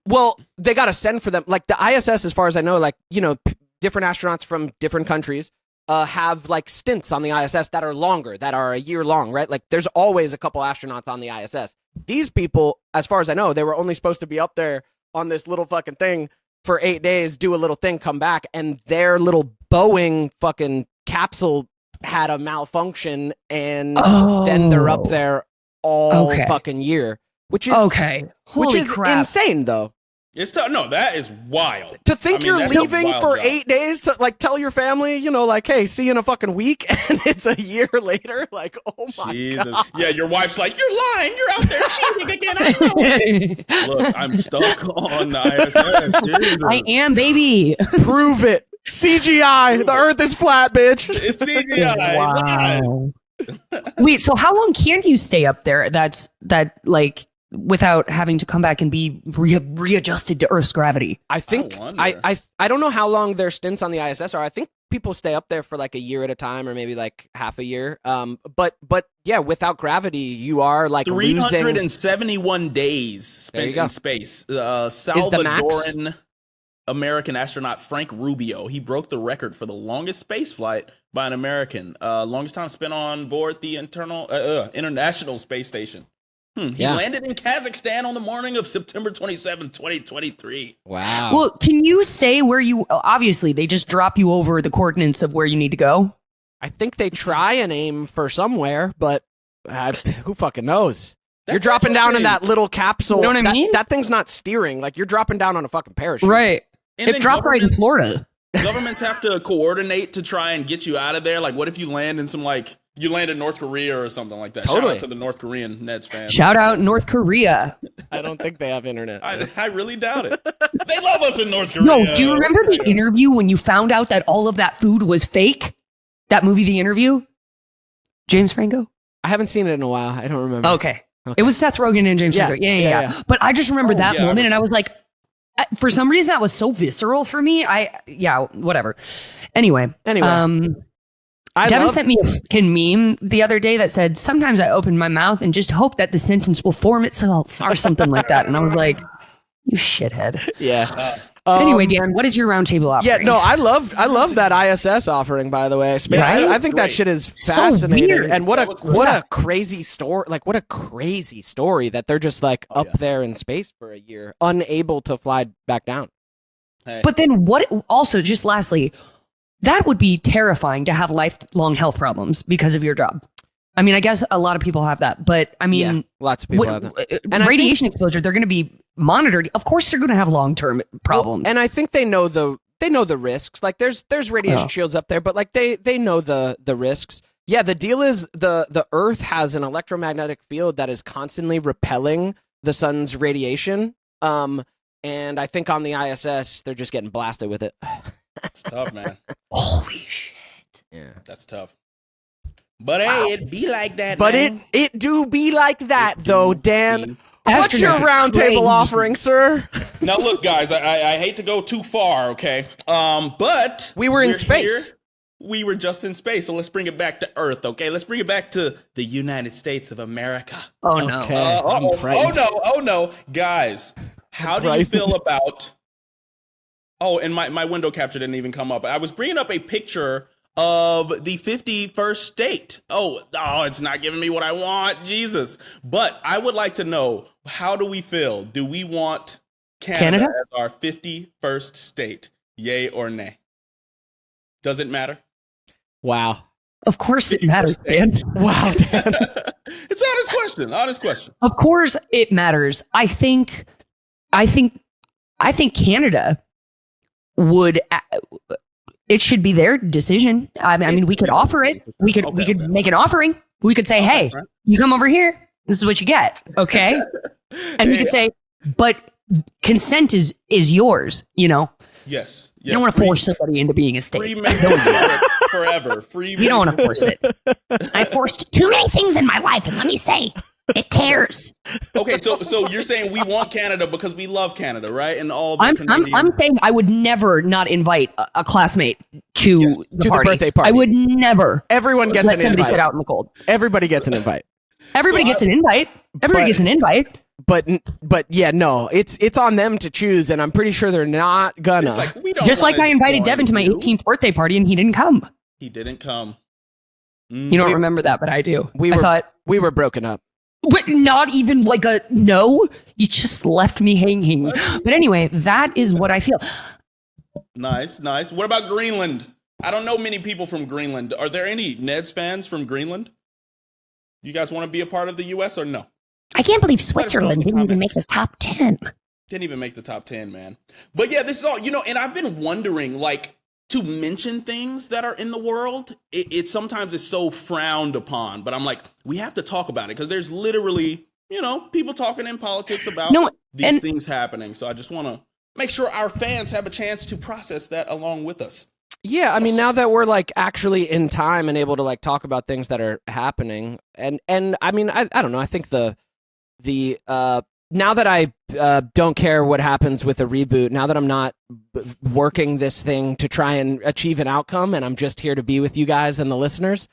Well, they got to send for them. Like the ISS, as far as I know, like, you know, different astronauts from different countries have like stints on the ISS that are longer, that are a year long, right? Like there's always a couple astronauts on the ISS. These people, as far as I know, they were only supposed to be up there on this little fucking thing for 8 days, do a little thing, come back, and their little Boeing fucking capsule had a malfunction, and then they're up there all fucking year, which is Holy crap. insane, though. No, that is wild. To think you're leaving for 8 days to like tell your family, you know, like, hey, see you in a fucking week, and it's a year later. Like, oh my God. Yeah, your wife's like, you're lying. You're out there cheating again. I know. Look, I'm stuck on the ISS. Jesus. I am, baby. Prove it. CGI. The Earth is flat, bitch. It's CGI. Wow. Wait, so how long can you stay up there? Without having to come back and be readjusted to Earth's gravity? I think I don't know how long their stints on the ISS are. I think people stay up there for like a year at a time, or maybe like half a year. But yeah, without gravity, you are like 371 days spent in space. Salvadoran American astronaut Frank Rubio, he broke the record for the longest space flight by an American. Longest time spent on board the International Space Station. He landed in Kazakhstan on the morning of September 27, 2023. Wow. Well, can you say where you... Obviously, they just drop you over the coordinates of where you need to go? I think they try and aim for somewhere, but who fucking knows? You're dropping down in that little capsule. You know what I mean? That thing's not steering. Like, you're dropping down on a fucking parachute. Right. It dropped right in Florida. Governments have to coordinate to try and get you out of there. Like, what if you land in some, like... You land in North Korea or something like that. Totally. Shout out to the North Korean Neds fans. Shout out North Korea. I don't think they have internet. I really doubt it. They love us in North Korea. No, do you remember the interview when you found out that all of that food was fake? That movie, The Interview? James Franco? I haven't seen it in a while. I don't remember. Okay. It was Seth Rogen and James Franco. Yeah. But I just remember that moment, and I was like, for some reason, that was so visceral for me. Whatever. Anyway. Devin sent me a fucking meme the other day that said, sometimes I open my mouth and just hope that the sentence will form itself or something like that. And I was like, you shithead. Yeah. Anyway, Dan, what is your roundtable offering? Yeah, no, I love that ISS offering, by the way. I think that shit is fascinating. So and what a crazy story. Like, what a crazy story that they're just like up there in space for a year, unable to fly back down. Hey. But then also, just lastly, that would be terrifying to have lifelong health problems because of your job. I mean, I guess a lot of people have that, but I mean, lots of people have that. And radiation exposure, they're going to be monitored. Of course, they're going to have long-term problems. Well, and I think they know the risks. Like there's radiation shields up there, but like they know the risks. Yeah, the deal is the Earth has an electromagnetic field that is constantly repelling the sun's radiation. And I think on the ISS, they're just getting blasted with it. It's tough, man. Holy shit. Yeah. That's tough. But hey, it be like that, But man. it do be like that, though, Dan. be. What's your roundtable offering, sir? Now, look, guys, I hate to go too far, okay? But We were in space. here. We were just in space, so let's bring it back to Earth, okay? Let's bring it back to the United States of America. Oh, no. Okay. I'm frightened. Oh no. Guys, how do you feel about... Oh, and my window capture didn't even come up. I was bringing up a picture of the 51st state. Oh, it's not giving me what I want. Jesus. But I would like to know, how do we feel? Do we want Canada as our 51st state? Yay or nay? Does it matter? Wow. Of course it matters, Dan. Wow, Dan. It's an honest question. Of course it matters. I think Canada would... It should be their decision. I mean, we could offer it. We could make an offering. We could say, hey, you come over here. This is what you get. Okay. And we could say, but consent is yours, you know? Yes. You don't want to force somebody into being a state. Free make forever. Free. You don't want to force it. I forced too many things in my life, and let me say, it tears. Okay, so you're saying we want Canada because we love Canada, right? And all the I'm saying I would never not invite a classmate to the birthday party. I would never. Everyone gets let an somebody invite. get out in the cold. Everybody gets an invite. Everybody gets an invite. Everybody gets an invite. But yeah, no, it's on them to choose, and I'm pretty sure they're not gonna. It's like, we don't Just like wanna I invited join Devin to my you. 18th birthday party, and he didn't come. He didn't come. You don't remember that, but I do. I thought we were broken up. But not even like a no. You just left me hanging. But anyway, that is what I feel. Nice. What about Greenland? I don't know many people from Greenland. Are there any Neds fans from Greenland? You guys want to be a part of the U.S. or no? I can't believe Switzerland didn't even make the top 10. Didn't even make the top 10, man. But yeah, this is all, and I've been wondering, like, to mention things that are in the world, it sometimes is so frowned upon. But I'm like, we have to talk about it because there's literally, people talking in politics about these things happening. So I just want to make sure our fans have a chance to process that along with us. Yeah, I mean, now that we're like actually in time and able to like talk about things that are happening, and I mean, I don't know. I think the now that I don't care what happens with a reboot, now that I'm not working this thing to try and achieve an outcome, and I'm just here to be with you guys and the listeners.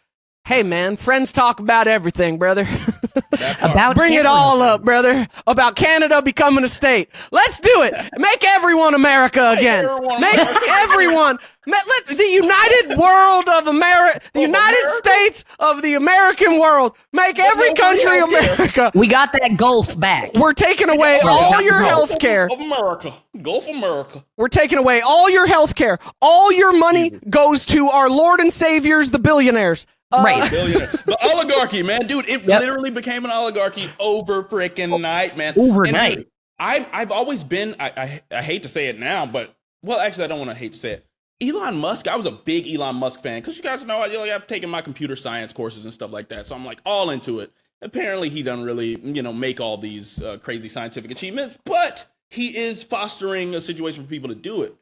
Hey, man, friends talk about everything, brother. Bring it all up, brother. About Canada becoming a state. Let's do it. Make everyone America again. Make everyone. The United World of America. The United States of the American world. Make every country America. We got that Gulf back. We're taking away all your health care. Gulf America. We're taking away all your health care. All your money goes to our Lord and Saviors, the billionaires. Right. The oligarchy, man. Dude, it literally became an oligarchy over freaking night, man. Overnight. Dude, I've always been, I hate to say it now, but, well, actually, I don't want to hate to say it. Elon Musk, I was a big Elon Musk fan because you guys know I've taken my computer science courses and stuff like that. So I'm like all into it. Apparently, he doesn't really, make all these crazy scientific achievements, but he is fostering a situation for people to do it.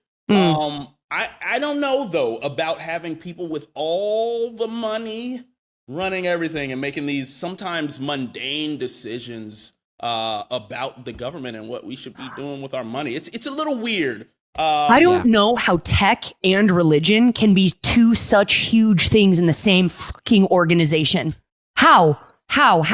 I don't know, though, about having people with all the money running everything and making these sometimes mundane decisions about the government and what we should be doing with our money. It's a little weird. I don't know how tech and religion can be two such huge things in the same fucking organization. How are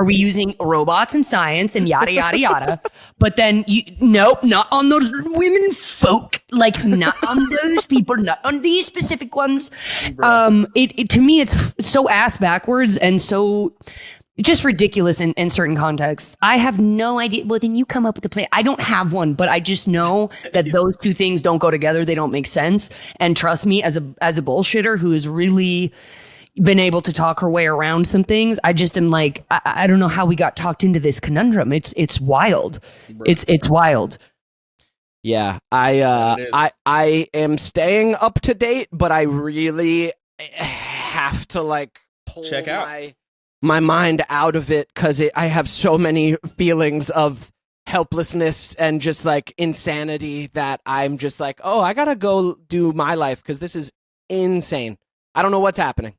we using robots and science and yada, yada, yada? But then, nope, not on those women folk. Like, not on those people, not on these specific ones. To me, it's so ass backwards and so just ridiculous in certain contexts. I have no idea. Well, then you come up with a plan. I don't have one, but I just know that those two things don't go together. They don't make sense. And trust me, as a bullshitter who is really been able to talk her way around some things. I just am like, I don't know how we got talked into this conundrum. It's wild. It's wild. Yeah, I am staying up to date, but I really have to like pull Check out. my mind out of it because I have so many feelings of helplessness and just like insanity that I'm just like, oh, I gotta go do my life because this is insane. I don't know what's happening.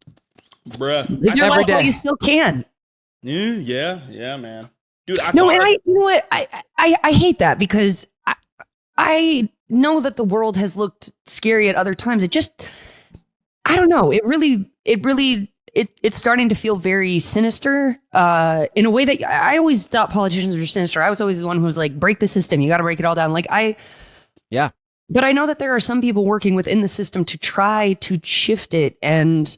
Bruh. Live your every life while day. you still can. Yeah, man. Dude, No, and you know what? I hate that because I know that the world has looked scary at other times. It just, I don't know. It's starting to feel very sinister in a way that I always thought politicians were sinister. I was always the one who was like, break the system. You got to break it all down. Yeah. But I know that there are some people working within the system to try to shift it. And,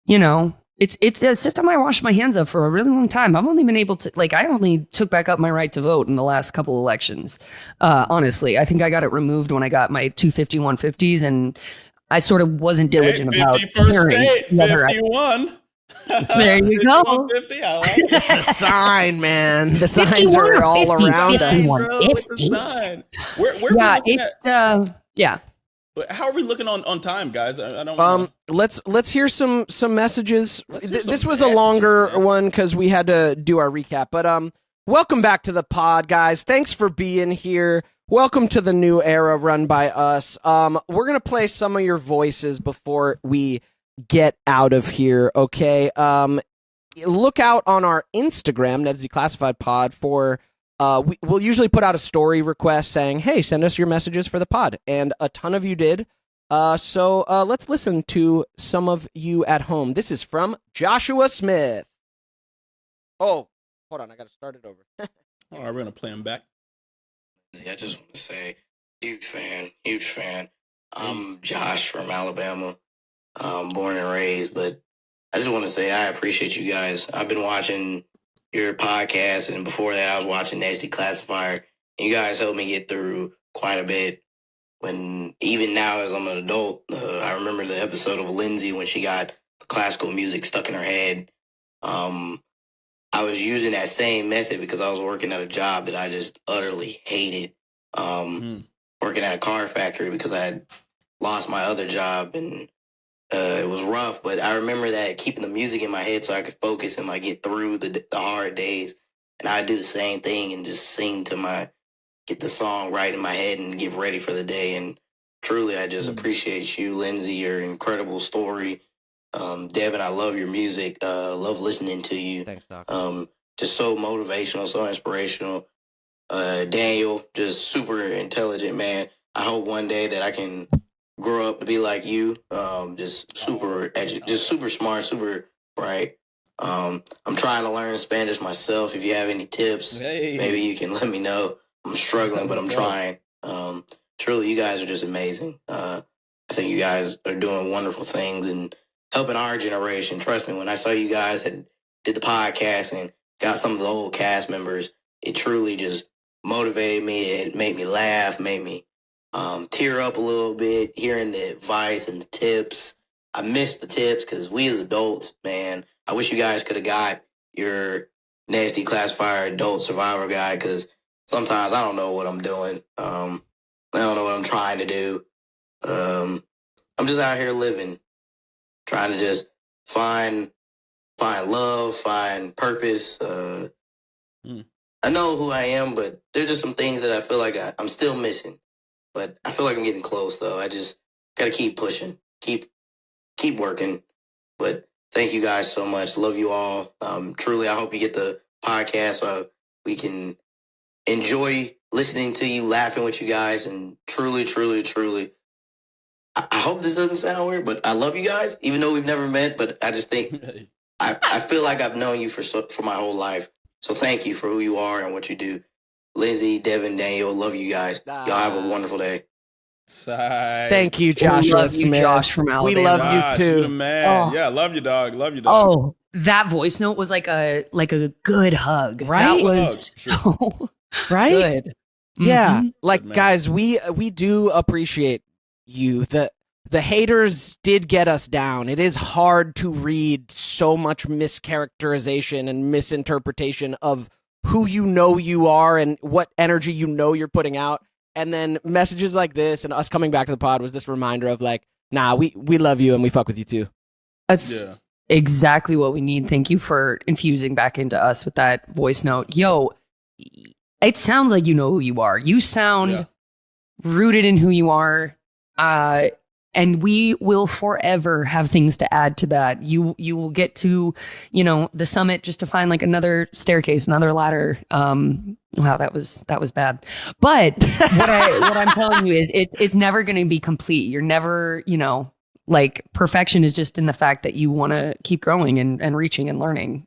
you know, it's a system I washed my hands of for a really long time. I've only been able to, I only took back up my right to vote in the last couple elections. Honestly, I think I got it removed when I got my 250 150s, and I sort of wasn't diligent about 51st state, whether 51. There you go. 50, I like it. It's a sign, man. The signs 51 are or all 50, around us. 51. Bro, it's a sign. Where we looking at? Yeah. How are we looking on time, guys? I don't wanna... Let's hear some messages. hear some This was a messages, longer man. one because we had to do our recap. But welcome back to the pod, guys. Thanks for being here. Welcome to the new era run by us. We're gonna play some of your voices before we get out of here. Okay. Look out on our Instagram, Neds Declassified Pod, for we'll usually put out a story request saying, hey, send us your messages for the pod. And a ton of you did. So let's listen to some of you at home. This is from Joshua Smith. Oh, hold on. I got to start it over. All right, we're going to play him back. I just want to say, huge fan. I'm Josh from Alabama, born and raised, but I just want to say I appreciate you guys. I've been watching your podcast, and before that I was watching Neds Declassified. You guys helped me get through quite a bit. When even now as I'm an adult, I remember the episode of Lindsay when she got the classical music stuck in her head. I was using that same method because I was working at a job that I just utterly hated. Working at a car factory because I had lost my other job, and it was rough. But I remember that keeping the music in my head so I could focus and like get through the hard days. And I do the same thing and just sing to get the song right in my head and get ready for the day. And truly, I just appreciate you, Lindsay, your incredible story. Devin, I love your music. Love listening to you. Thanks, Doc. Just so motivational, so inspirational. Daniel, just super intelligent, man. I hope one day that I can grow up to be like you. Just super smart, super bright. I'm trying to learn Spanish myself. If you have any tips, maybe you can let me know. I'm struggling, but I'm trying. Truly, you guys are just amazing. I think you guys are doing wonderful things and helping our generation. Trust me, when I saw you guys had did the podcast and got some of the old cast members, it truly just motivated me. It made me laugh, made me tear up a little bit, hearing the advice and the tips. I miss the tips because we as adults, man, I wish you guys could have got your Neds Declassified Adult Survivor Guide, because sometimes I don't know what I'm doing. I don't know what I'm trying to do. I'm just out here living, trying to just find love, find purpose. I know who I am, but there's just some things that I feel like I'm still missing. But I feel like I'm getting close, though. I just got to keep pushing, keep working. But thank you guys so much. Love you all. Truly, I hope you get the podcast so we can enjoy listening to you, laughing with you guys. And truly, I hope this doesn't sound weird, but I love you guys, even though we've never met. But I just think I feel like I've known you for my whole life. So thank you for who you are and what you do. Lindsay, Devin, Daniel, love you guys. Y'all have a wonderful day. Thank you, Joshua Smith. Josh from Alabama. We love you too. You're the man. Oh. Yeah, love you, dog. Love you, dog. Oh, that voice note was like a good hug. Right? That was so Right? good. Yeah. Mhm. Like, Good man. guys, we do appreciate you. the haters did get us down. It is hard to read so much mischaracterization and misinterpretation of who you are and what energy you're putting out. And then messages like this and us coming back to the pod was this reminder of like, nah, we love you and we fuck with you too. That's exactly what we need. Thank you for infusing back into us with that voice note. Yo, it sounds like you know who you are. You sound rooted in who you are. And we will forever have things to add to that. You will get to, the summit just to find like another staircase, another ladder. Wow, that was bad. But what I'm telling you is it's never going to be complete. You're never, like perfection is just in the fact that you want to keep growing and reaching and learning.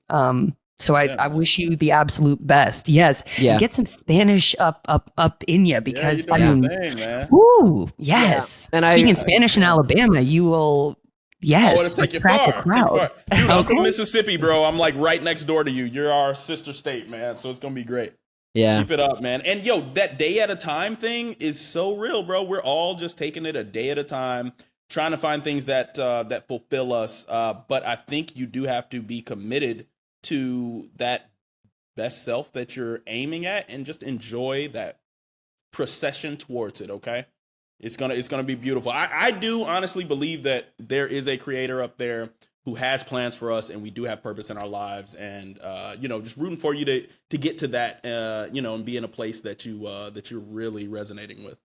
So I wish you the absolute best. Yes. Yeah. Get some Spanish up in you because thing, man. Woo, yes. Yeah. And speaking Spanish in Alabama, you will take your attract car. a crowd. Dude, I'm from Mississippi, bro. I'm like right next door to you. You're our sister state, man. So it's gonna be great. Yeah. Keep it up, man. And yo, that day at a time thing is so real, bro. We're all just taking it a day at a time, trying to find things that fulfill us. But I think you do have to be committed to that best self that you're aiming at and just enjoy that procession towards it. Okay. It's gonna be beautiful. I do honestly believe that there is a creator up there who has plans for us and we do have purpose in our lives and just rooting for you to get to that and be in a place that you're really resonating with.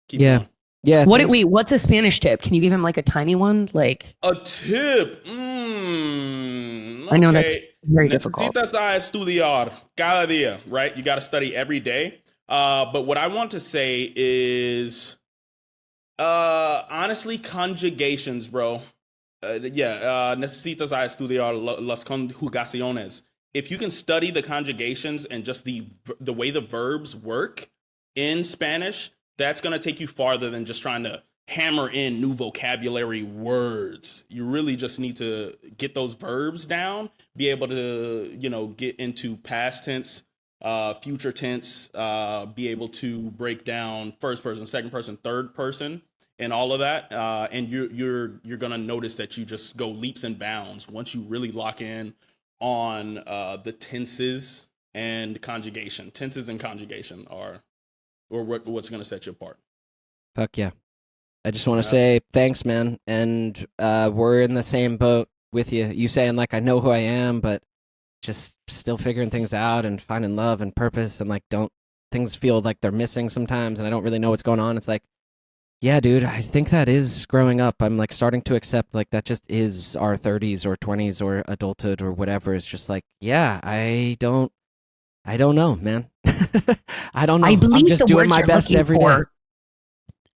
Keep going. Yeah. What's a Spanish tip? Can you give him like a tiny one? Like a tip? I know that's very difficult. Necesitas estudiar cada día, right? You got to study every day. But what I want to say is, honestly, conjugations, bro. Necesitas estudiar las conjugaciones. If you can study the conjugations and just the way the verbs work in Spanish, that's going to take you farther than just trying to hammer in new vocabulary words. You really just need to get those verbs down, be able to, get into past tense, future tense, be able to break down first person, second person, third person, and all of that. And you're going to notice that you just go leaps and bounds once you really lock in on the tenses and conjugation. Tenses and conjugation are what's going to set you apart. Fuck yeah. I just want to say thanks, man. And we're in the same boat with you. You saying like, I know who I am, but just still figuring things out and finding love and purpose and like things feel like they're missing sometimes and I don't really know what's going on. It's like, yeah, dude, I think that is growing up. I'm like starting to accept like that just is our 30s or 20s or adulthood or whatever. It's just like, yeah, I don't know, man. I don't know. I believe I'm just the doing words my you're best looking every for day.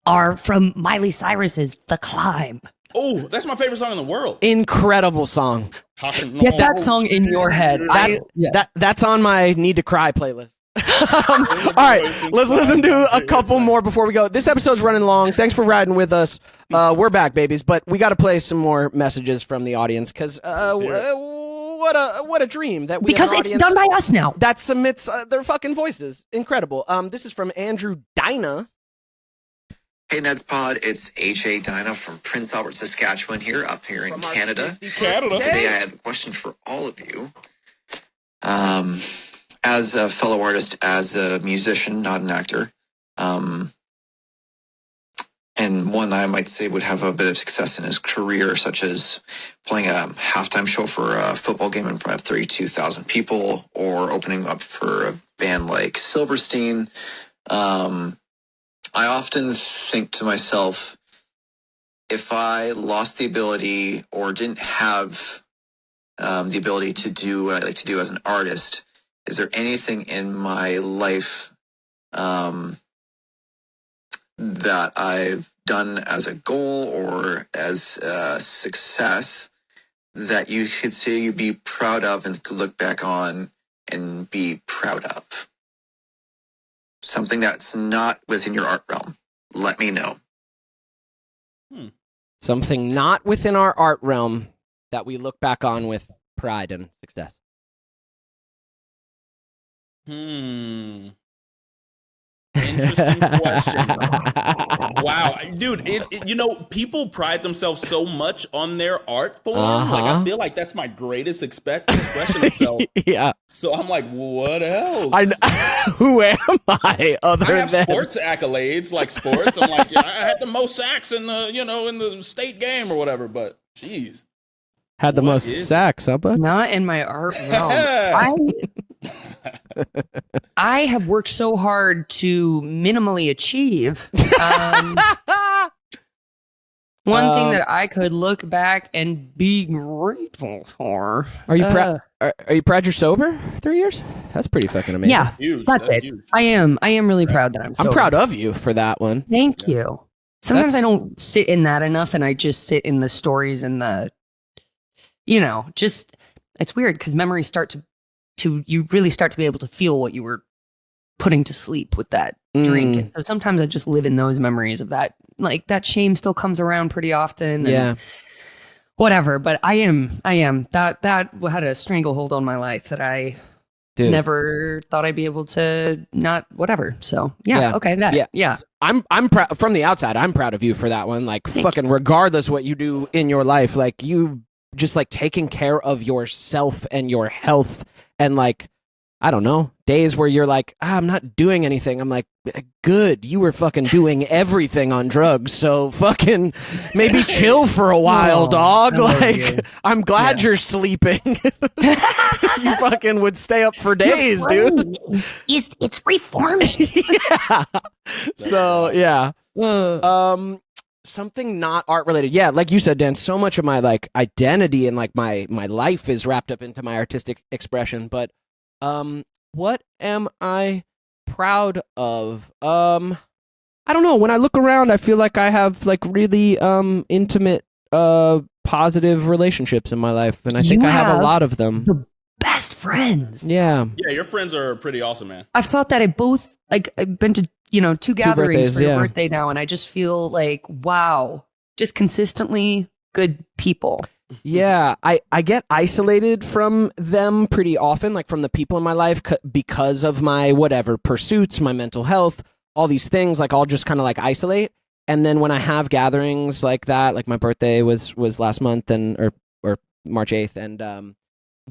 Are from Miley Cyrus's The Climb. Oh, that's my favorite song in the world. Incredible song. Get that song in your head. That's on my Need to Cry playlist. All right, let's listen to a couple more before we go. This episode's running long. Thanks for riding with us. We're back, babies, but we got to play some more messages from the audience because what a dream that we because have an it's done by us now. that submits their fucking voices. Incredible. This is from Andrew Dyna. Hey Neds Pod, it's H.A. Dinah from Prince Albert, Saskatchewan up here in Canada. Today I have a question for all of you. As a fellow artist, as a musician, not an actor, and one that I might say would have a bit of success in his career, such as playing a halftime show for a football game in front of 32,000 people, or opening up for a band like Silverstein. I often think to myself, if I lost the ability or didn't have the ability to do what I like to do as an artist, is there anything in my life that I've done as a goal or as a success that you could say you'd be proud of and could look back on and be proud of? Something that's not within your art realm. Let me know. Something not within our art realm that we look back on with pride and success. Interesting question. Wow, dude, people pride themselves so much on their art form. Like, I feel like that's my greatest expression of self. Yeah. So I'm like, what else? Who am I other I have than sports accolades, like sports. I'm like, yeah, I had the most sacks in the state game or whatever. But geez, had the what most is it? sacks, huh, bud? Not in my art realm. I have worked so hard to minimally achieve. One thing that I could look back and be grateful for. Are you proud? Are you proud you're sober? 3 years? That's pretty fucking amazing. Yeah, Huge. that's it. Huge. I am really proud that I'm sober. I'm proud of you for that one. Thank you. Sometimes I That's- don't sit in that enough, and I just sit in the stories and the, just it's weird because memories start to you really start to be able to feel what you were putting to sleep with that drink. And so sometimes I just live in those memories of that. Like that shame still comes around pretty often. Yeah. Whatever. But I am that had a stranglehold on my life that I never thought I'd be able to not whatever. So yeah. Okay. Yeah. I'm proud from the outside. I'm proud of you for that one. Like fucking regardless what you do in your life, like you just like taking care of yourself and your health and like, I don't know, days where you're like, I'm not doing anything. I'm like, good. You were fucking doing everything on drugs. So fucking maybe chill for a while, dog. Like, I'm glad you're sleeping. You fucking would stay up for days, dude. It's reforming. Yeah. So yeah. Something not art related. Yeah, like you said, Dan, so much of my like identity and like my life is wrapped up into my artistic expression. But what am I proud of? I don't know. When I look around, I feel like I have like really intimate positive relationships in my life, and I think I have a lot of them. The best friends. Yeah. Yeah, your friends are pretty awesome, man. I've thought that I've been to, 2 gatherings birthdays, for your yeah. birthday now, and I just feel like, wow, just consistently good people. Yeah, I get isolated from them pretty often, like from the people in my life because of my whatever pursuits, my mental health, all these things, like I'll just kind of like isolate. And then when I have gatherings like that, like my birthday was last month or March 8th, and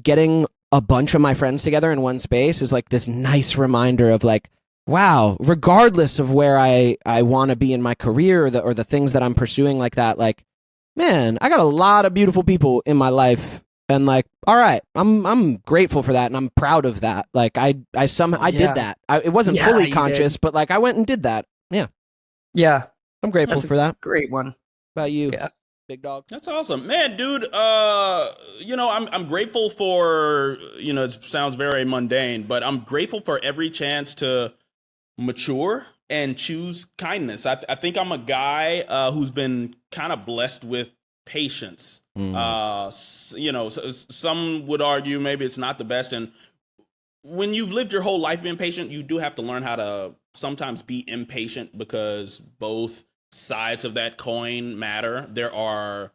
getting a bunch of my friends together in one space is like this nice reminder of like, wow, regardless of where I want to be in my career or the things that I'm pursuing like that, like, man, I got a lot of beautiful people in my life, and like, all right, I'm grateful for that, and I'm proud of that. Like, I did that. It wasn't fully conscious, but like, I went and did that. Yeah, I'm grateful for that. Great one. About you, Yeah, big dog. That's awesome, man, dude. I'm grateful for it sounds very mundane, but I'm grateful for every chance to mature and choose kindness. I think I'm a guy who's been kind of blessed with patience. Some would argue maybe it's not the best. And when you've lived your whole life being patient, you do have to learn how to sometimes be impatient because both sides of that coin matter. There are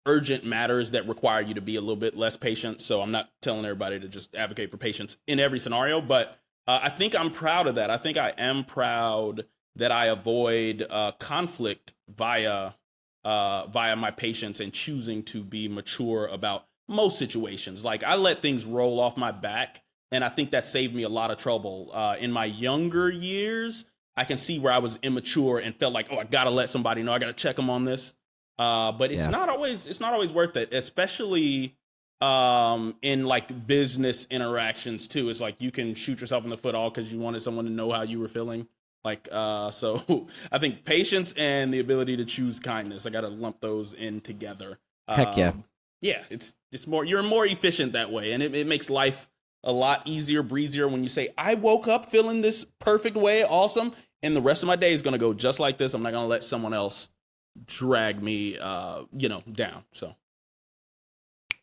urgent matters that require you to be a little bit less patient. So I'm not telling everybody to just advocate for patience in every scenario, but I think I'm proud of that. I think I am proud that I avoid conflict via my patience and choosing to be mature about most situations. Like I let things roll off my back, and I think that saved me a lot of trouble. In my younger years, I can see where I was immature and felt like, oh, I gotta let somebody know, I gotta check them on this. But it's not always worth it, especially in like business interactions too. It's like you can shoot yourself in the foot all because you wanted someone to know how you were feeling. Like so I think patience and the ability to choose kindness, I gotta lump those in together. Heck yeah. Yeah, it's more, you're more efficient that way, and it makes life a lot easier, breezier when you say, I woke up feeling this perfect way, awesome, and the rest of my day is gonna go just like this. I'm not gonna let someone else drag me down. So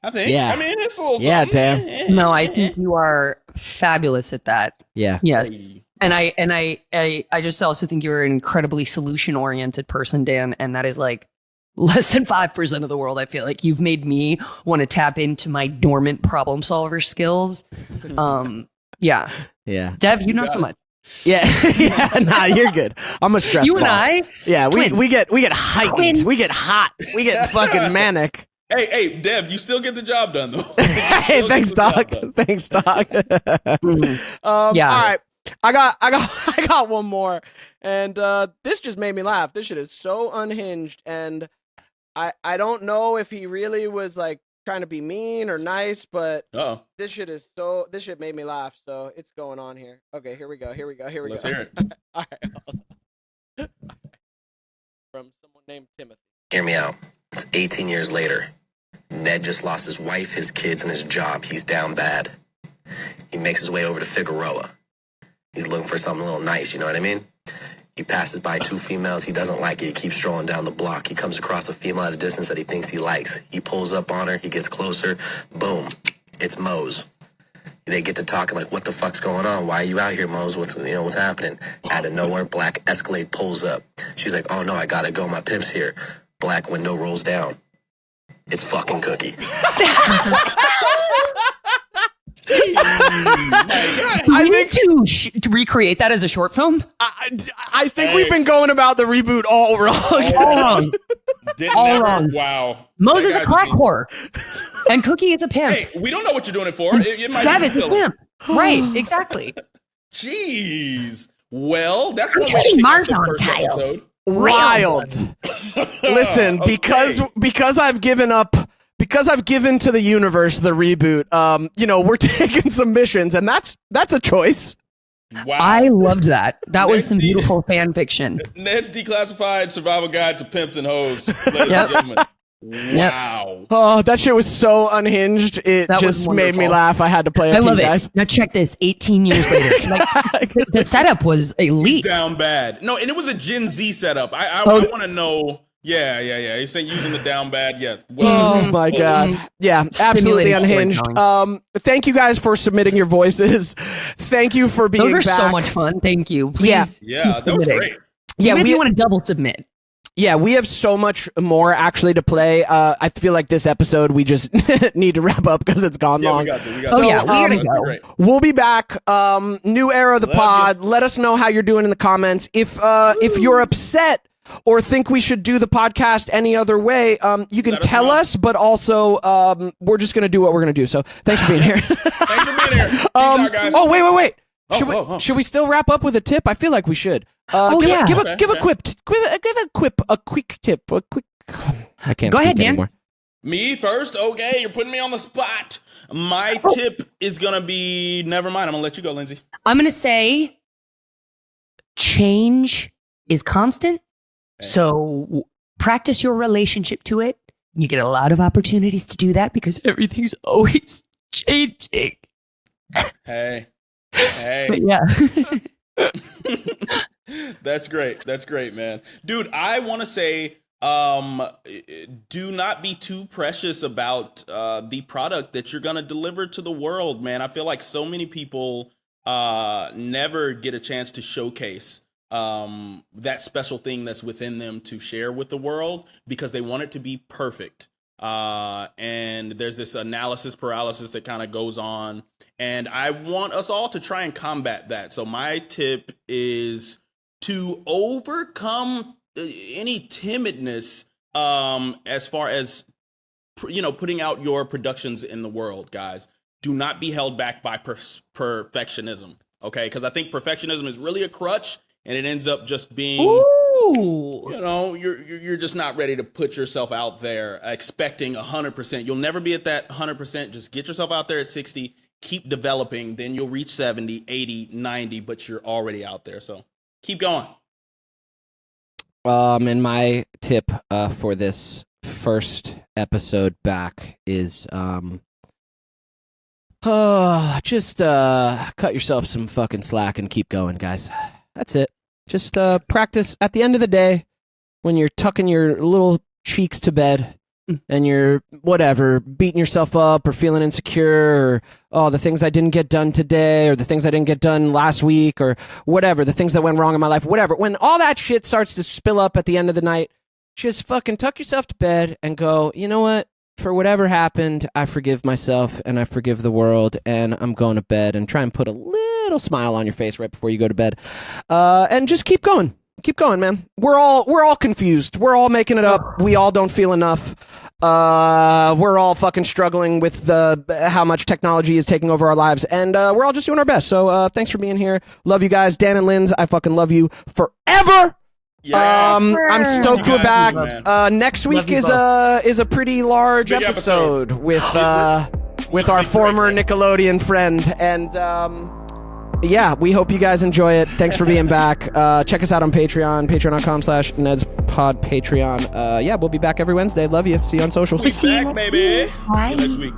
I think I mean it's a little damn. No, I think you are fabulous at that. Yeah. Yes. And I just also think you're an incredibly solution oriented person, Dan, and that is like less than 5% of the world. I feel like you've made me want to tap into my dormant problem solver skills. Yeah. Yeah. Dev, you not so much. Yeah, yeah. Nah, you're good. I'm a stress You ball. and I. Yeah, we Twins. get heightened. Twins. We get hot. We get fucking manic. Hey, Deb, you still get the job done though. Hey, thanks, Doc. Thanks, Doc. Yeah. All right. I got one more, and this just made me laugh. This shit is so unhinged, and I don't know if he really was like trying to be mean or nice, but this shit made me laugh. So it's going on here. Okay, here we go. Let's hear it. All right. Hold on. From someone named Timothy. Hear me out. It's 18 years later. Ned just lost his wife, his kids, and his job. He's down bad. He makes his way over to Figueroa. He's looking for something a little nice, you know what I mean? He passes by 2 females. He doesn't like it. He keeps strolling down the block. He comes across a female at a distance that he thinks he likes. He pulls up on her. He gets closer. Boom. It's Mose. They get to talking like, what the fuck's going on? Why are you out here, Mose? What's happening? Out of nowhere, black Escalade pulls up. She's like, oh no, I gotta go. My pimp's here. Black window rolls down. It's fucking Cookie. I need to recreate that as a short film. I think we've been going about the reboot all wrong. All wrong. All wrong. Wow. Mose is a crack whore, and Cookie is a pimp. Hey, we don't know what you're doing it for. It might Travis be is a pimp. Right, exactly. Jeez. Well, that's I'm getting Mars on tiles. Wild. Listen, because I've given to the universe the reboot, we're taking some missions, and that's a choice. Wow. I loved that. That was some beautiful fan fiction. Ned's Declassified Survival Guide to Pimps and Hoes. Ladies and gentlemen. Wow. Oh, that shit was so unhinged. It That just was made me wonderful. laugh. I had to play it I to love you it. guys. Now check this. 18 years later, like, the setup was elite. Down bad. No, and it was a Gen Z setup. I want to know. Yeah. He's saying using the down bad. Yeah. Well, Oh my god. Yeah, absolutely Stimulating unhinged. Thank you guys for submitting your voices. Thank you for being Those are back. so much fun. Thank you. Please. yeah, that was great. Yeah, Even if we you want to double submit. Yeah, we have so much more actually to play. I feel like this episode we just need to wrap up because it's gone Yeah, long. we got to. So, yeah, we're gonna go. Great. We'll be back. New era of the Love pod. Let us know how you're doing in the comments. If you're upset or think we should do the podcast any other way, you can Let us tell know. us. But also, we're just gonna do what we're gonna do. So thanks for being here. Thanks for being here. Peace out, guys. Oh wait. Oh, Should we still wrap up with a tip? I feel like we should. yeah. Give Okay. a quick tip. I can't. Go speak ahead, Dan. anymore. Me first? Okay, you're putting me on the spot. My tip is going to be, never mind. I'm going to let you go, Lindsay. I'm going to say change is constant. So practice your relationship to it. You get a lot of opportunities to do that because everything's always changing. Hey. But yeah. That's great, man. Dude, I want to say, do not be too precious about the product that you're going to deliver to the world, man. I feel like so many people never get a chance to showcase that special thing that's within them to share with the world because they want it to be perfect. And there's this analysis paralysis that kind of goes on. And I want us all to try and combat that. So my tip is to overcome any timidness as far as, putting out your productions in the world, guys. Do not be held back by perfectionism, okay? Because I think perfectionism is really a crutch, and it ends up just being... Ooh. You're just not ready to put yourself out there expecting 100%. You'll never be at that 100%. Just get yourself out there at 60, keep developing, then you'll reach 70, 80, 90, but you're already out there. So keep going. And my tip for this first episode back is just cut yourself some fucking slack and keep going, guys. That's it. Just practice at the end of the day when you're tucking your little cheeks to bed and you're beating yourself up or feeling insecure or the things I didn't get done today or the things I didn't get done last week or whatever, the things that went wrong in my life, whatever. When all that shit starts to spill up at the end of the night, just fucking tuck yourself to bed and go, you know what? For whatever happened, I forgive myself and I forgive the world and I'm going to bed and try and put a little smile on your face right before you go to bed. And just keep going. Keep going, man. We're all confused. We're all making it up. We all don't feel enough. We're all fucking struggling with how much technology is taking over our lives, and we're all just doing our best. So thanks for being here. Love you guys. Dan and Linz, I fucking love you forever. Yeah. I'm stoked we're back. Next week is both. a pretty large Big episode with our former Nickelodeon friend, and yeah, we hope you guys enjoy it. Thanks for being back. Check us out on Patreon, patreon.com/NedsPod Patreon. Yeah, we'll be back every Wednesday. Love you. See you on socials. Back, baby. See you next week.